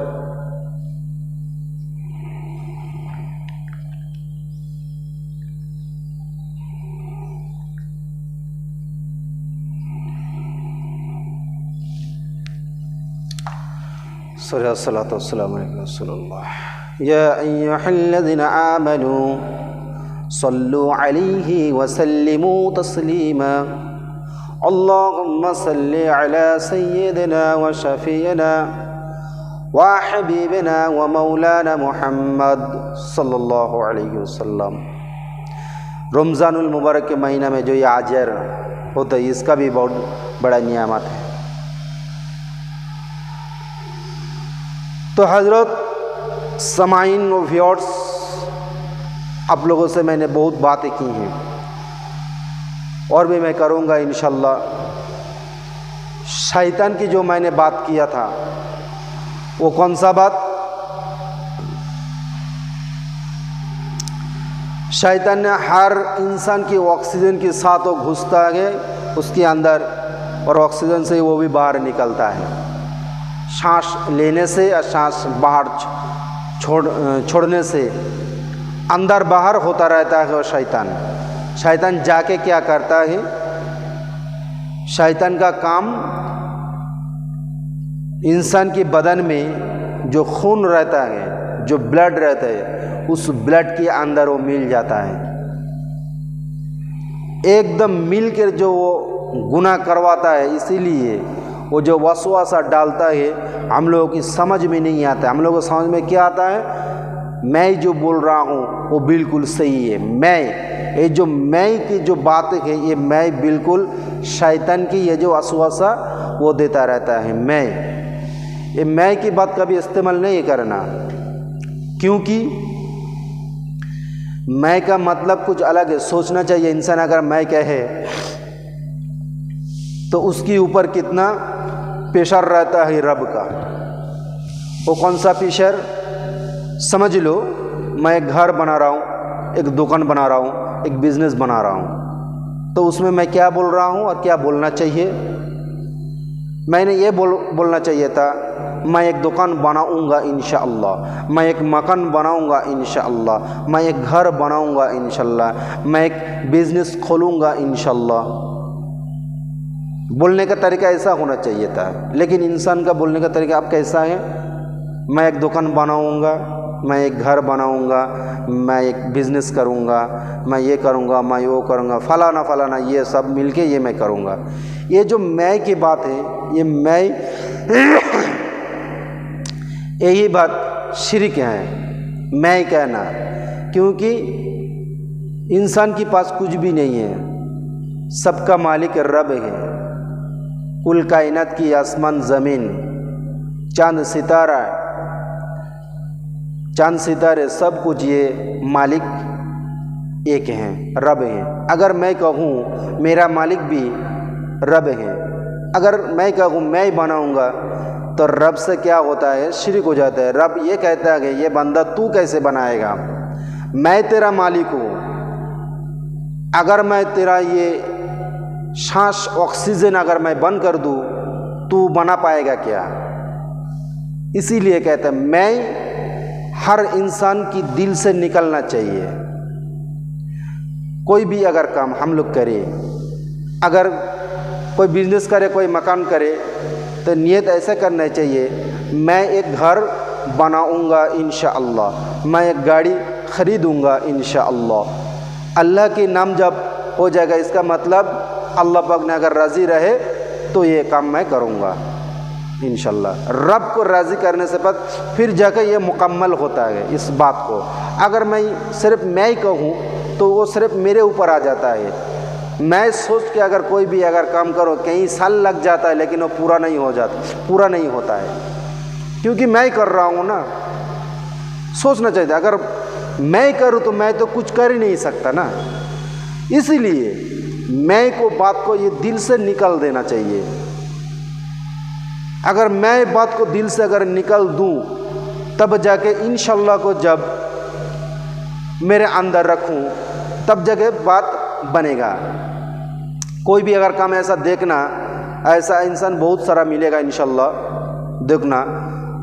सल्लल्लाहु अलैहि वसल्लम या अय्युहल्लज़ीना आमनू सल्लु अलैहि वसल्लिमू तस्लीमा अल्लाहुम्मा सल्लि अला सय्यिदिना व शफीना व हबीबिना व मौलाना मुहम्मद सल्लल्लाहु अलैहि वसल्लम। रमज़ानुल मुबारक के महीना में जो ये अजर होता है, इसका भी बहुत बड़ा नियामत है। तो हज़रत समाइन व व्यूअर्स, आप लोगों से मैंने बहुत बातें की हैं और भी मैं करूँगा इंशाअल्लाह। शैतान की जो मैंने बात किया था वो कौन सा बात? शैतान ने हर इंसान की ऑक्सीजन के साथ वो घुसता है उसके अंदर, और ऑक्सीजन से वो भी बाहर निकलता है। सांस लेने से या सांस बाहर छोड़ने से अंदर बाहर होता रहता है वो शैतान। शैतान जाके क्या करता है? शैतान का काम इंसान के बदन में जो खून रहता है, जो ब्लड रहता है, उस ब्लड के अंदर वो मिल जाता है, एकदम मिल कर जो वो गुनाह करवाता है। इसीलिए वो जो वसवासा डालता है हम लोगों की समझ में नहीं आता। हम लोगों को समझ में क्या आता है? मैं जो बोल रहा हूँ वो बिल्कुल सही है। मैं, ये जो मैं की जो बातें है, ये मैं बिल्कुल शैतान की ये जो वसवासा वो देता रहता है। ये मैं की बात कभी इस्तेमाल नहीं करना, क्योंकि मैं का मतलब कुछ अलग है। सोचना चाहिए इंसान अगर मैं कहे तो उसके ऊपर कितना प्रेशर रहता है रब का। वो कौन सा प्रेशर? समझ लो, मैं एक घर बना रहा हूँ, एक दुकान बना रहा हूँ, एक बिजनेस बना रहा हूँ, तो उसमें मैं क्या बोल रहा हूँ और क्या बोलना चाहिए? मैंने ये बोलना चाहिए था, मैं एक दुकान बनाऊंगा इंशाअल्लाह, मैं एक मकान बनाऊंगा इंशाअल्लाह, मैं एक घर बनाऊंगा इंशाअल्लाह, मैं एक बिजनेस खोलूंगा इंशाअल्लाह। बोलने का तरीका ऐसा होना चाहिए था। लेकिन इंसान का बोलने का तरीका अब कैसा है? मैं एक दुकान बनाऊंगा, मैं एक घर बनाऊंगा, मैं एक बिजनेस करूंगा, मैं ये करूंगा, मैं वो करूंगा, फलाना फलाना, ये सब मिलके ये मैं करूंगा। ये जो मैं की बात है, ये मैं यही बात शिर्क है, मैं कहना। क्योंकि इंसान के पास कुछ भी नहीं है, सबका मालिक रब है। कुल कायनात की आसमान ज़मीन, चांद सितारे सब कुछ ये मालिक एक हैं, रब हैं। अगर मैं कहूँ मेरा मालिक भी रब है, अगर मैं कहूँ मैं बनाऊँगा, तो रब से क्या होता है? शिर्क हो जाता है। रब ये कहता है कि ये बंदा तू कैसे बनाएगा? मैं तेरा मालिक हूँ। अगर मैं तेरा ये सांस ऑक्सीजन अगर मैं बंद कर दूँ, तू बना पाएगा क्या? इसीलिए कहते हैं मैं हर इंसान की दिल से निकलना चाहिए। कोई भी अगर काम हम लोग करें, अगर कोई बिजनेस करे, कोई मकान करे, तो नियत ऐसा करना चाहिए, मैं एक घर बनाऊंगा इंशाअल्लाह, मैं एक गाड़ी ख़रीदूंगा इंशाअल्लाह। अल्लाह के नाम जब हो जाएगा, इसका मतलब अल्लाह पाक ने अगर राज़ी रहे तो ये काम मैं करूंगा इंशाअल्लाह। रब को राज़ी करने से बाद फिर जाकर ये मुकम्मल होता है इस बात को। अगर मैं सिर्फ मैं ही कहूँ तो वो सिर्फ मेरे ऊपर आ जाता है। मैं सोच के अगर कोई भी अगर काम करो, कई साल लग जाता है, लेकिन वो पूरा नहीं होता है, क्योंकि मैं कर रहा हूँ ना। सोचना चाहिए, अगर मैं करूँ तो मैं तो कुछ कर ही नहीं सकता ना। इसीलिए मैं को बात को ये दिल से निकल देना चाहिए। अगर मैं बात को दिल से अगर निकल दूँ, तब जाके इंशाअल्लाह को जब मेरे अंदर रखूँ, तब जाके बात बनेगा। कोई भी अगर काम ऐसा देखना, ऐसा इंसान बहुत सारा मिलेगा इंशाअल्लाह। देखना,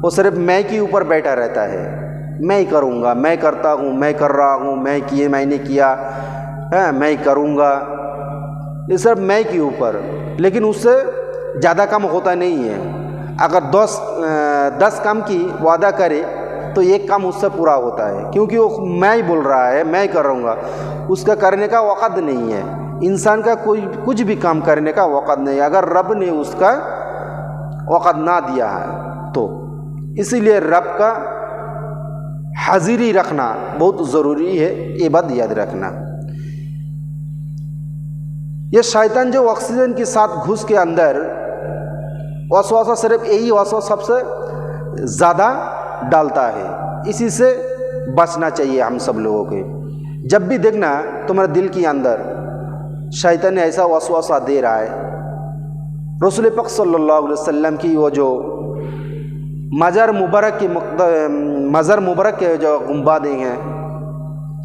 वो सिर्फ मैं के ऊपर बैठा रहता है, मैं ही करूँगा, मैं करता हूँ, मैं कर रहा हूँ, मैंने किया है, मैं करूँगा, ये सब मैं के ऊपर। लेकिन उससे ज़्यादा काम होता नहीं है। अगर 10 काम की वादा करे तो एक काम उससे पूरा होता है, क्योंकि वो मैं ही बोल रहा है, मैं कर रहूँगा। उसका करने का वक़्त नहीं है। इंसान का कोई कुछ भी काम करने का वक़्त नहीं है, अगर रब ने उसका वक़्त ना दिया है तो। इसीलिए रब का हाजिरी रखना बहुत ज़रूरी है, ये बात याद रखना। ये शैतान जो ऑक्सीजन के साथ घुस के अंदर वसवासा, सिर्फ यही वसवासा सबसे ज़्यादा डालता है। इसी से बचना चाहिए हम सब लोगों के। जब भी देखना तुम्हारे दिल के अंदर शैतान ऐसा वसवसा दे रहा है, रसूल पाक सल्लल्लाहु अलैहि वसल्लम की वो जो मज़ार मुबारक के जो गुंबदें हैं,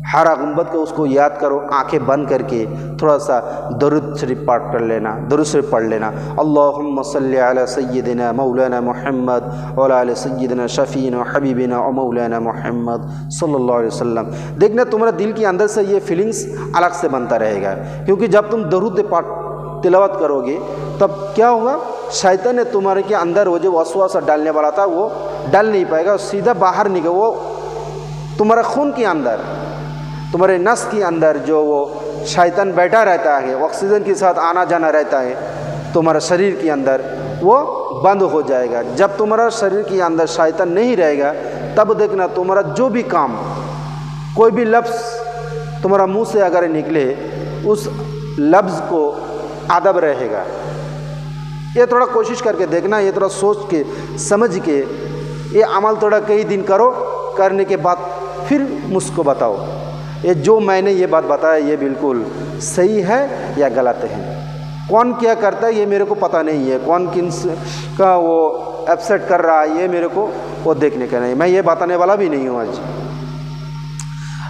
हरा गुंबद को उसको याद करो, आंखें बंद करके थोड़ा सा दरूद शरीफ पाठ कर लेना, दरूद शरीफ पढ़ लेना। अल्लाहुम्मा सल्ली अला सय्यिदिना मौलाना मुहम्मद व अला सय्यिदिना शफीना हबीबिना व मौलाना मुहम्मद सल्लल्लाहु अलैहि वसल्लम। देखना तुम्हारे दिल के अंदर से ये फीलिंग्स अलग से बनता रहेगा, क्योंकि जब तुम दरूद पाठ तिलावत करोगे तब क्या होगा, शैतान ने तुम्हारे के अंदर वो जो वसवासा डालने वाला था वो डाल नहीं पाएगा, सीधा बाहर निकल, वो तुम्हारा खून के अंदर, तुम्हारे नस के अंदर जो वो शैतान बैठा रहता है, ऑक्सीजन के साथ आना जाना रहता है तुम्हारा शरीर के अंदर, वो बंद हो जाएगा। जब तुम्हारा शरीर के अंदर शैतान नहीं रहेगा तब देखना तुम्हारा जो भी काम, कोई भी लफ्ज़ तुम्हारा मुंह से अगर निकले उस लफ्ज़ को अदब रहेगा। ये थोड़ा कोशिश करके देखना, ये थोड़ा सोच के समझ के ये अमल थोड़ा कई दिन करो, करने के बाद फिर मुझको बताओ ये जो मैंने ये बात बताया ये बिल्कुल सही है या गलत है। कौन क्या करता है ये मेरे को पता नहीं है, कौन किन का वो अपसेट कर रहा है ये मेरे को वो देखने का नहीं, मैं ये बताने वाला भी नहीं हूँ। आज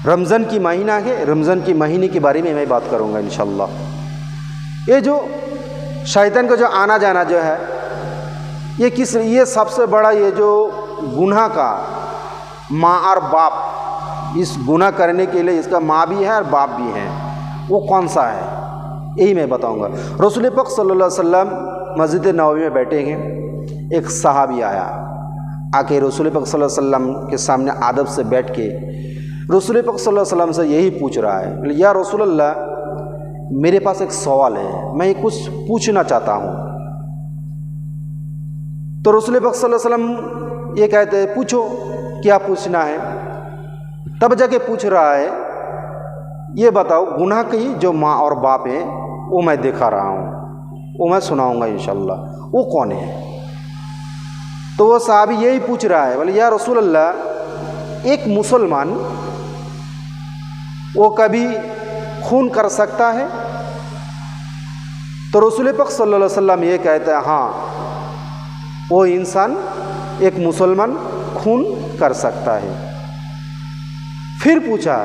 रमज़ान की महीना है, रमज़ान की महीने के बारे में मैं बात करूँगा इंशाल्लाह। ये जो शैतान का जो आना जाना जो है ये सबसे बड़ा ये जो गुनाह का माँ और बाप, इस गुनाह करने के लिए इसका माँ भी है और बाप भी है, वो कौन सा है यही मैं बताऊंगा। रसूल पाक सल्लल्लाहु अलैहि वसल्लम मस्जिद नबवी में बैठे हैं, एक सहाबी आया, आके रसूल पाक सल्लल्लाहु अलैहि वसल्लम के सामने आदब से बैठ के रसूल पाक सल्लल्लाहु अलैहि वसल्लम से यही पूछ रहा है, या रसूल अल्लाह मेरे पास एक सवाल है, मैं कुछ पूछना चाहता हूँ। तो रसूल पाक सल्लल्लाहु अलैहि वसल्लम ये कहते हैं पूछो क्या पूछना है। तब जाके पूछ रहा है ये बताओ गुनाह की जो माँ और बाप है वो मैं दिखा रहा हूँ, वो मैं सुनाऊंगा इंशाल्लाह, वो कौन है। तो वो साहबी यही पूछ रहा है, बोले या रसूल अल्लाह एक मुसलमान वो कभी खून कर सकता है। तो रसूल पाक सल्लल्लाहु अलैहि वसल्लम ये कहते हैं हाँ वो इंसान एक मुसलमान खून कर सकता है। फिर पूछा,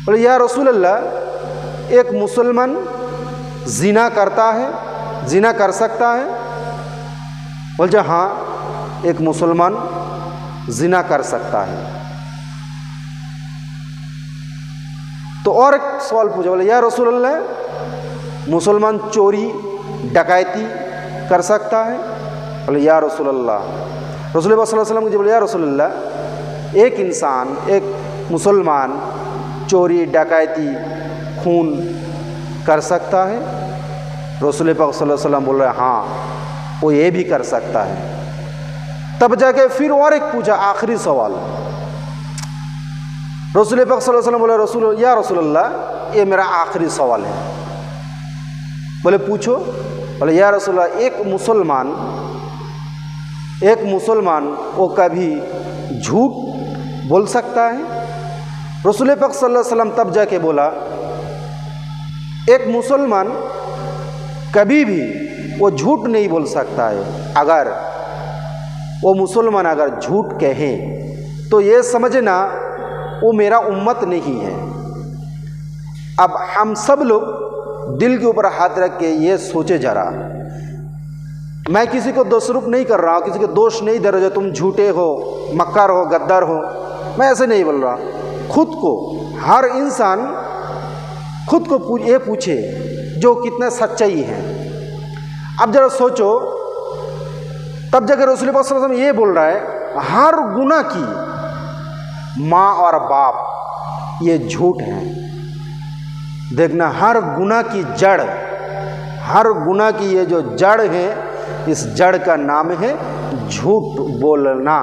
बोले या रसूल अल्लाह एक मुसलमान जिना करता है, जिना कर सकता है। बोले हाँ एक मुसलमान जिना कर सकता है। तो और एक सवाल पूछा, बोले या रसूल अल्लाह मुसलमान चोरी डकैती कर सकता है। बोले या रसूल अल्लाह, रसूल सल्लल्लाहु अलैहि वसल्लम बोले या रसूल अल्लाह एक इंसान एक मुसलमान चोरी डकैती खून कर सकता है। रसूल पाक सल्लल्लाहु अलैहि वसल्लम बोल रहे हाँ वो ये भी कर सकता है। तब जाके फिर और एक पूछा आखिरी सवाल, रसूल पाक सल्लल्लाहु अलैहि वसल्लम बोले रसूल या रसूल अल्लाह ये मेरा आखिरी सवाल है। बोले पूछो। बोले या रसूल अल्लाह एक मुसलमान वो कभी झूठ बोल सकता है। रसूल पाक सल्लल्लाहु अलैहि वसल्लम तब जाके बोला एक मुसलमान कभी भी वो झूठ नहीं बोल सकता है। अगर वो मुसलमान अगर झूठ कहे तो ये समझना वो मेरा उम्मत नहीं है। अब हम सब लोग दिल के ऊपर हाथ रख के ये सोचे जरा, मैं किसी को दोषारोप नहीं कर रहा हूँ, किसी को दोष नहीं दे रहा जो तुम झूठे हो, मक्कार हो, गद्दार हो, मैं ऐसे नहीं बोल रहा। खुद को हर इंसान खुद को ये पूछे जो कितना सच्चाई है। अब जरा सोचो, तब जगह रसूल पाक सल्लल्लाहु अलैहि वसल्लम ये बोल रहा है हर गुनाह की माँ और बाप ये झूठ है। देखना हर गुनाह की जड़, हर गुनाह की ये जो जड़ है इस जड़ का नाम है झूठ बोलना।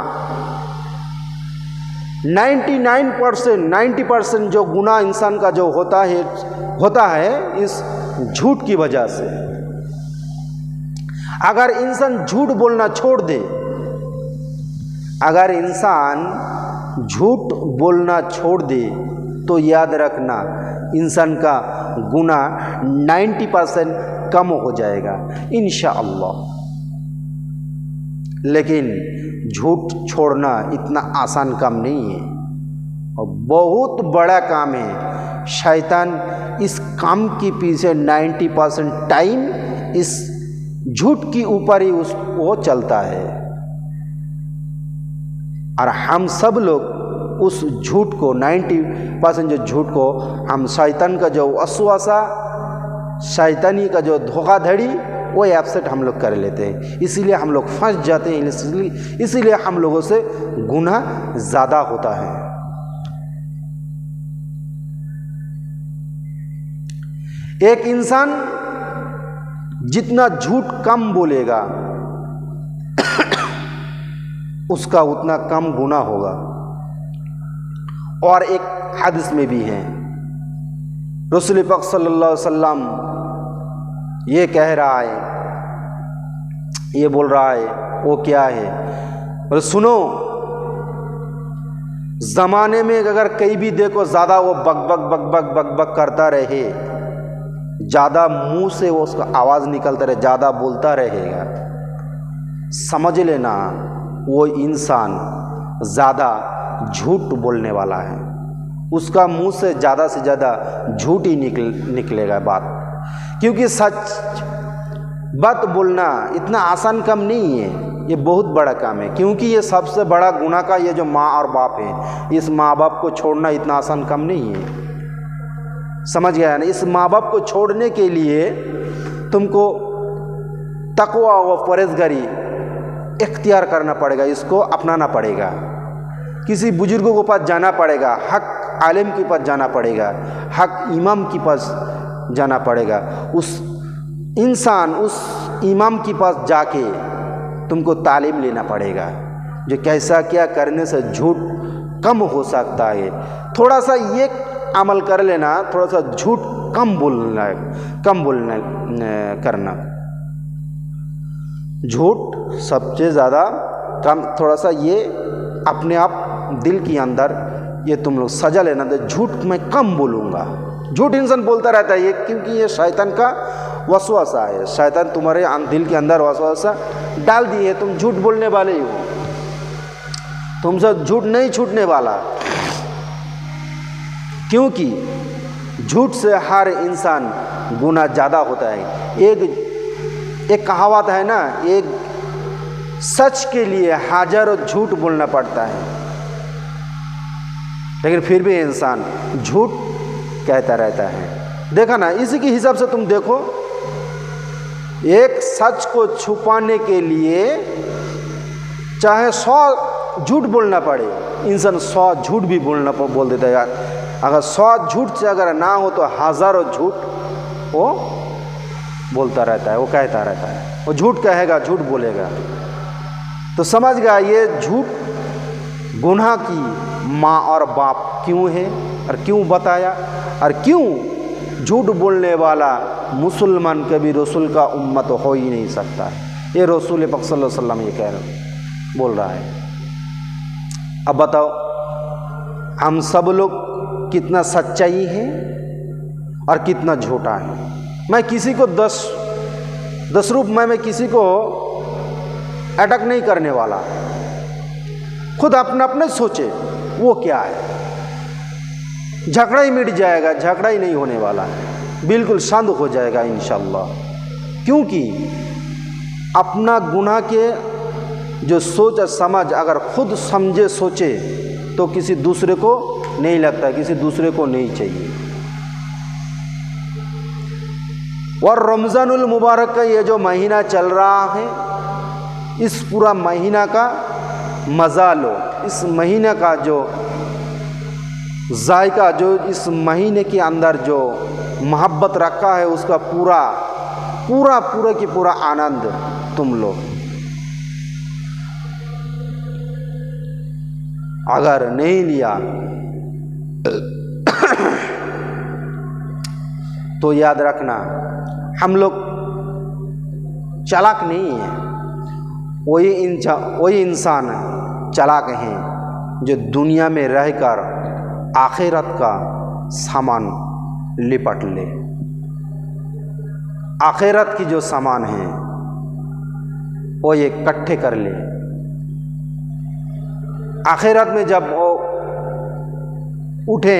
90% जो गुनाह इंसान का जो होता है इस झूठ की वजह से। अगर इंसान झूठ बोलना छोड़ दे अगर इंसान झूठ बोलना छोड़ दे तो याद रखना इंसान का गुनाह 90% कम हो जाएगा इंशाअल्लाह। लेकिन झूठ छोड़ना इतना आसान काम नहीं है और बहुत बड़ा काम है। शैतान इस काम के पीछे 90% टाइम इस झूठ के ऊपर ही वो चलता है और हम सब लोग उस झूठ को 90% जो झूठ को हम शैतान का जो वसवासा, शैतानी का जो धोखाधड़ी वो एब्सेंट हम लोग कर लेते हैं, इसीलिए हम लोग फंस जाते हैं, इसीलिए हम लोगों से गुनाह ज़्यादा होता है। एक इंसान जितना झूठ कम बोलेगा उसका उतना कम गुनाह होगा। और एक हदीस में भी है रसूल पाक सल्लल्लाहु अलैहि वसल्लम ये कह रहा है, ये बोल रहा है, वो क्या है, और सुनो, ज़माने में अगर कहीं भी देखो ज़्यादा वो बक बक बक बक बक बक करता रहे, ज़्यादा मुंह से वो उसका आवाज़ निकलता रहे, ज़्यादा बोलता रहेगा, समझ लेना वो इंसान ज़्यादा झूठ बोलने वाला है। उसका मुंह से ज़्यादा झूठ ही निकलेगा बात, क्योंकि सच बात बोलना इतना आसान काम नहीं है, ये बहुत बड़ा काम है। क्योंकि ये सबसे बड़ा गुनाह का ये जो माँ और बाप है, इस माँ बाप को छोड़ना इतना आसान काम नहीं है, समझ गया ना। इस माँ बाप को छोड़ने के लिए तुमको तकवा व परहेज़गारी इख्तियार करना पड़ेगा, इसको अपनाना पड़ेगा। किसी बुजुर्गों के पास जाना पड़ेगा, हक आलिम के पास जाना पड़ेगा, हक इमाम के पास जाना पड़ेगा। उस इंसान उस इमाम के पास जाके तुमको तालीम लेना पड़ेगा, जो कैसा क्या करने से झूठ कम हो सकता है। थोड़ा सा ये अमल कर लेना, थोड़ा सा झूठ कम बोलना करना। झूठ सबसे ज़्यादा कम, थोड़ा सा ये अपने आप दिल के अंदर ये तुम लोग सजा लेना, तो झूठ मैं कम बोलूँगा। झूठ इंसान बोलता रहता है ये, क्योंकि ये शैतान का वसवासा है। शैतान तुम्हारे दिल के अंदर वसवासा डाल दिए है, तुम झूठ बोलने वाले ही हो, तुमसे झूठ नहीं छूटने वाला। क्योंकि झूठ से हर इंसान गुनाह ज़्यादा होता है। एक कहावत है ना, एक सच के लिए हजारों झूठ बोलना पड़ता है, लेकिन फिर भी इंसान झूठ कहता रहता है। देखा ना, इसी के हिसाब से तुम देखो, एक सच को छुपाने के लिए चाहे 100 झूठ बोलना पड़े, इंसान 100 झूठ भी बोल देता है यार। अगर 100 झूठ से अगर ना हो तो हजारों झूठ वो बोलता रहता है, वो कहता रहता है, वो झूठ कहेगा, झूठ बोलेगा। तो समझ गया ये झूठ गुनाह की माँ और बाप क्यों है और क्यों बताया, और क्यों झूठ बोलने वाला मुसलमान कभी रसूल का उम्मत हो ही नहीं सकता। ये रसूल पाक सल्लल्लाहु अलैहि वसल्लम ये बोल रहा है। अब बताओ हम सब लोग कितना सच्चाई है और कितना झूठा है। मैं किसी को 10 रूप में मैं किसी को अटैक नहीं करने वाला, खुद अपने सोचे वो क्या है, झगड़ा ही मिट जाएगा, झगड़ा ही नहीं होने वाला है, बिल्कुल शांत हो जाएगा इंशाअल्लाह। क्योंकि अपना गुनाह के जो सोच और समझ अगर खुद समझे सोचे तो किसी दूसरे को नहीं लगता, किसी दूसरे को नहीं चाहिए। और रमज़ानुल मुबारक का ये जो महीना चल रहा है, इस पूरा महीना का मज़ा लो, इस महीने का जो जायका, जो इस महीने के अंदर जो मोहब्बत रखा है, उसका पूरा की पूरा आनंद तुम लो। अगर नहीं लिया तो याद रखना हम लोग चालाक नहीं है, वही इंसान चालाक हैं जो दुनिया में रहकर आखिरत का सामान लिपट ले। आखिरत की जो सामान है वो ये इकट्ठे कर ले। आखिरत में जब वो उठे,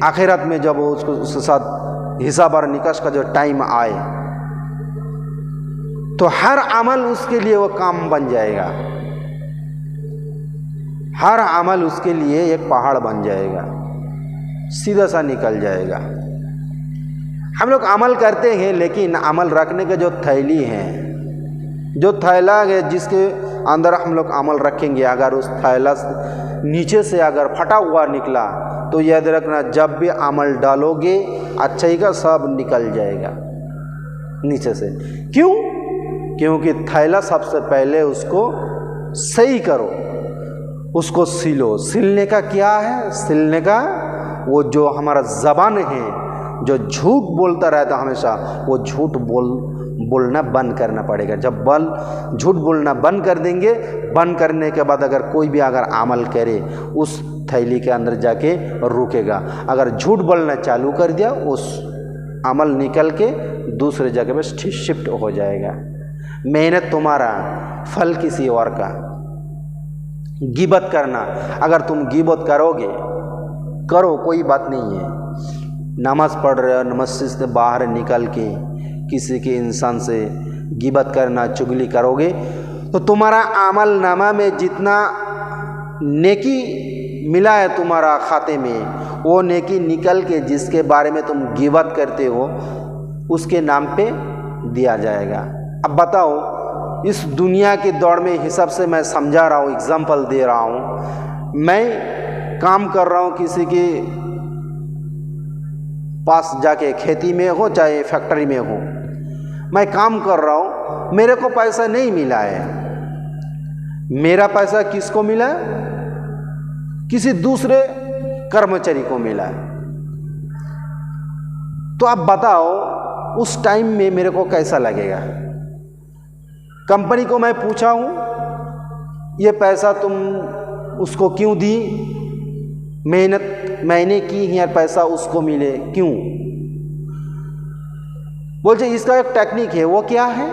आखिरत में जब वो उसके साथ हिसाब और निकाश का जो टाइम आए तो हर अमल उसके लिए वो काम बन जाएगा। हर अमल उसके लिए एक पहाड़ बन जाएगा, सीधा सा निकल जाएगा। हम लोग अमल करते हैं, लेकिन अमल रखने के जो थैली है, जो थैला है जिसके अंदर हम लोग अमल रखेंगे, अगर उस थैला नीचे से अगर फटा हुआ निकला तो याद रखना जब भी अमल डालोगे अच्छाई का सब निकल जाएगा नीचे से। क्यों? क्योंकि थैला सबसे पहले उसको सही करो, उसको सिलो। सिलने का क्या है? सिलने का वो जो हमारा ज़बान है जो झूठ बोलता रहता हमेशा, वो झूठ बोलना बंद करना पड़ेगा। जब झूठ बोलना बंद कर देंगे, बंद करने के बाद अगर कोई भी अगर अमल करे उस थैली के अंदर जाके रुकेगा। अगर झूठ बोलना चालू कर दिया उस अमल निकल के दूसरे जगह पे शिफ्ट हो जाएगा। मेहनत तुम्हारा, फल किसी और का। गिबत करना, अगर तुम गिबत करोगे करो, कोई बात नहीं है। नमाज पढ़ रहे हो, मस्जिद से बाहर निकल के किसी के इंसान से गिबत करना, चुगली करोगे तो तुम्हारा अमल नामा में जितना नेकी मिला है तुम्हारा खाते में, वो नेकी निकल के जिसके बारे में तुम गिबत करते हो उसके नाम पे दिया जाएगा। अब बताओ, इस दुनिया की दौड़ में हिसाब से मैं समझा रहा हूँ, एग्जाम्पल दे रहा हूँ। मैं काम कर रहा हूँ किसी के पास जाके, खेती में हो चाहे फैक्ट्री में हो, मैं काम कर रहा हूँ, मेरे को पैसा नहीं मिला है। मेरा पैसा किसको मिला है? किसी दूसरे कर्मचारी को मिला है। तो आप बताओ उस टाइम में मेरे को कैसा लगेगा? कंपनी को मैं पूछा हूँ ये पैसा तुम उसको क्यों दी? मेहनत मैंने की है, पैसा उसको मिले क्यों? बोलते इसका एक टेक्निक है। वो क्या है?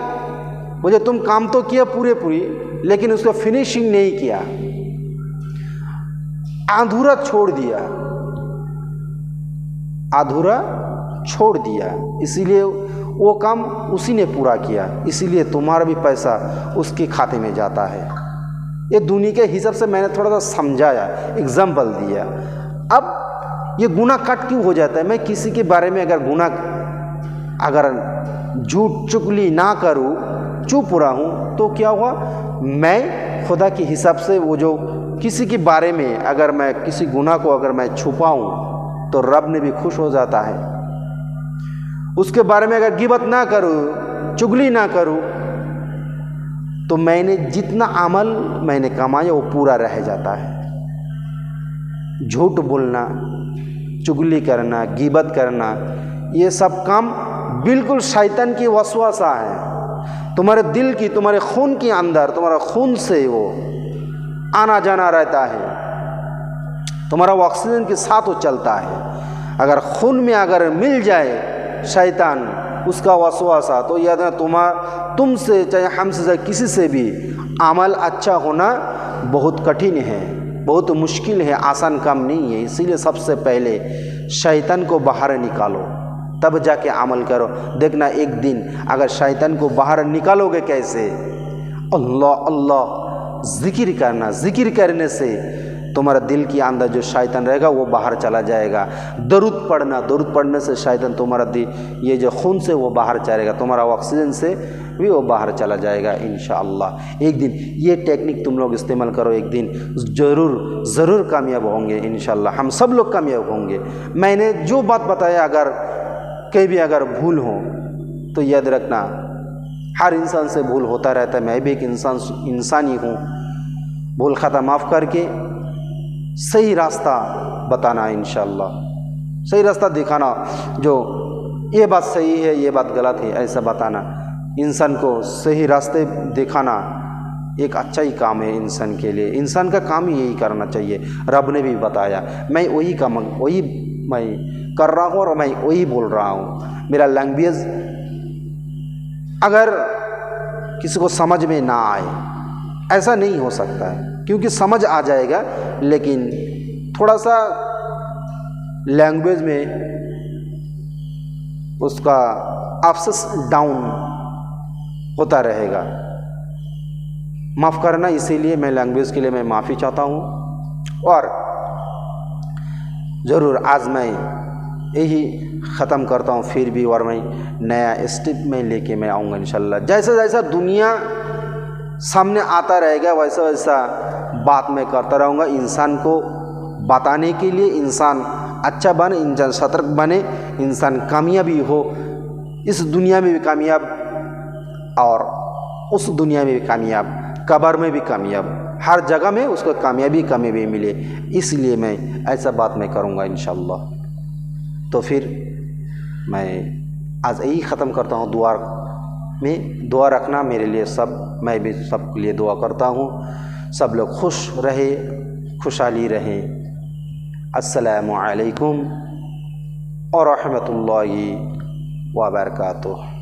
बोले तुम काम तो किया पूरी, लेकिन उसको फिनिशिंग नहीं किया, अधूरा छोड़ दिया, अधूरा छोड़ दिया, इसीलिए वो काम उसी ने पूरा किया, इसीलिए तुम्हारा भी पैसा उसके खाते में जाता है। ये दुनिया के हिसाब से मैंने थोड़ा सा समझाया, एग्जाम्पल दिया। अब ये गुनाह कट क्यों हो जाता है? मैं किसी के बारे में अगर झूठ चुगली ना करूं, चुप रहा हूं, तो क्या हुआ? मैं खुदा के हिसाब से वो जो किसी के बारे में अगर मैं किसी गुनाह को अगर मैं छुपाऊं तो रब ने भी खुश हो जाता है। उसके बारे में अगर गिबत ना करूं, चुगली ना करूं, तो मैंने जितना अमल मैंने कमाया वो पूरा रह जाता है। झूठ बोलना, चुगली करना, गिबत करना, ये सब काम बिल्कुल शैतान की वसवासा है। तुम्हारे दिल की, तुम्हारे खून के अंदर, तुम्हारा खून से वो आना जाना रहता है। तुम्हारा ऑक्सीजन के साथ वो चलता है। अगर खून में अगर मिल जाए शैतान उसका वसवासा, तो याद है तुमसे चाहे हमसे चाहे किसी से भी अमल अच्छा होना बहुत कठिन है, बहुत मुश्किल है, आसान काम नहीं है। इसीलिए सबसे पहले शैतान को बाहर निकालो, तब जाके अमल करो। देखना एक दिन अगर शैतान को बाहर निकालोगे कैसे? अल्लाह अल्लाह जिक्र करना, जिक्र करने से तुम्हारा दिल के अंदर जो शैतान रहेगा वो बाहर चला जाएगा। दरूद पढ़ना, दरूद पढ़ने से शैतान तुम्हारा दिल ये जो खून से वो बाहर चलेगा, तुम्हारा ऑक्सीजन से भी वो बाहर चला जाएगा इंशाअल्लाह। एक दिन ये टेक्निक तुम लोग इस्तेमाल करो, एक दिन ज़रूर कामयाब होंगे इंशाअल्लाह। हम सब लोग कामयाब होंगे। मैंने जो बात बताया अगर कहीं भी अगर भूल हो तो याद रखना हर इंसान से भूल होता रहता है। मैं भी एक इंसान ही हूँ। भूल खाता माफ़ करके सही रास्ता बताना इंशाअल्लाह, सही रास्ता दिखाना, जो ये बात सही है ये बात गलत है ऐसा बताना, इंसान को सही रास्ते दिखाना, एक अच्छा ही काम है इंसान के लिए। इंसान का काम ही यही करना चाहिए। रब ने भी बताया, मैं वही काम वही मैं कर रहा हूँ और मैं वही बोल रहा हूँ। मेरा लैंग्वेज अगर किसी को समझ में ना आए, ऐसा नहीं हो सकता है, क्योंकि समझ आ जाएगा, लेकिन थोड़ा सा लैंग्वेज में उसका अफसोस डाउन होता रहेगा। माफ़ करना, इसीलिए मैं लैंग्वेज के लिए मैं माफ़ी चाहता हूँ। और ज़रूर आज मैं यही ख़त्म करता हूँ फिर भी, और मैं नया स्टेप में लेके मैं आऊँगा इंशाल्लाह। जैसा जैसा दुनिया सामने आता रहेगा वैसा वैसा बात मैं करता रहूँगा, इंसान को बताने के लिए। इंसान अच्छा बने, इंसान सतर्क बने, इंसान कामयाबी हो, इस दुनिया में भी कामयाब और उस दुनिया में भी कामयाब, कब्र में भी कामयाब, हर जगह में उसको कामयाबी मिले। इसलिए मैं ऐसा बात मैं करूँगा इंशाल्लाह। तो फिर मैं आज यही ख़त्म करता हूँ। दुआ में दुआ रखना मेरे लिए, सब मैं भी सबके लिए दुआ करता हूँ। सब लोग खुश रहे, खुशहाली रहें। अस्सलामु अलैकुम व रहमतुल्लाहि व बरकातुहू।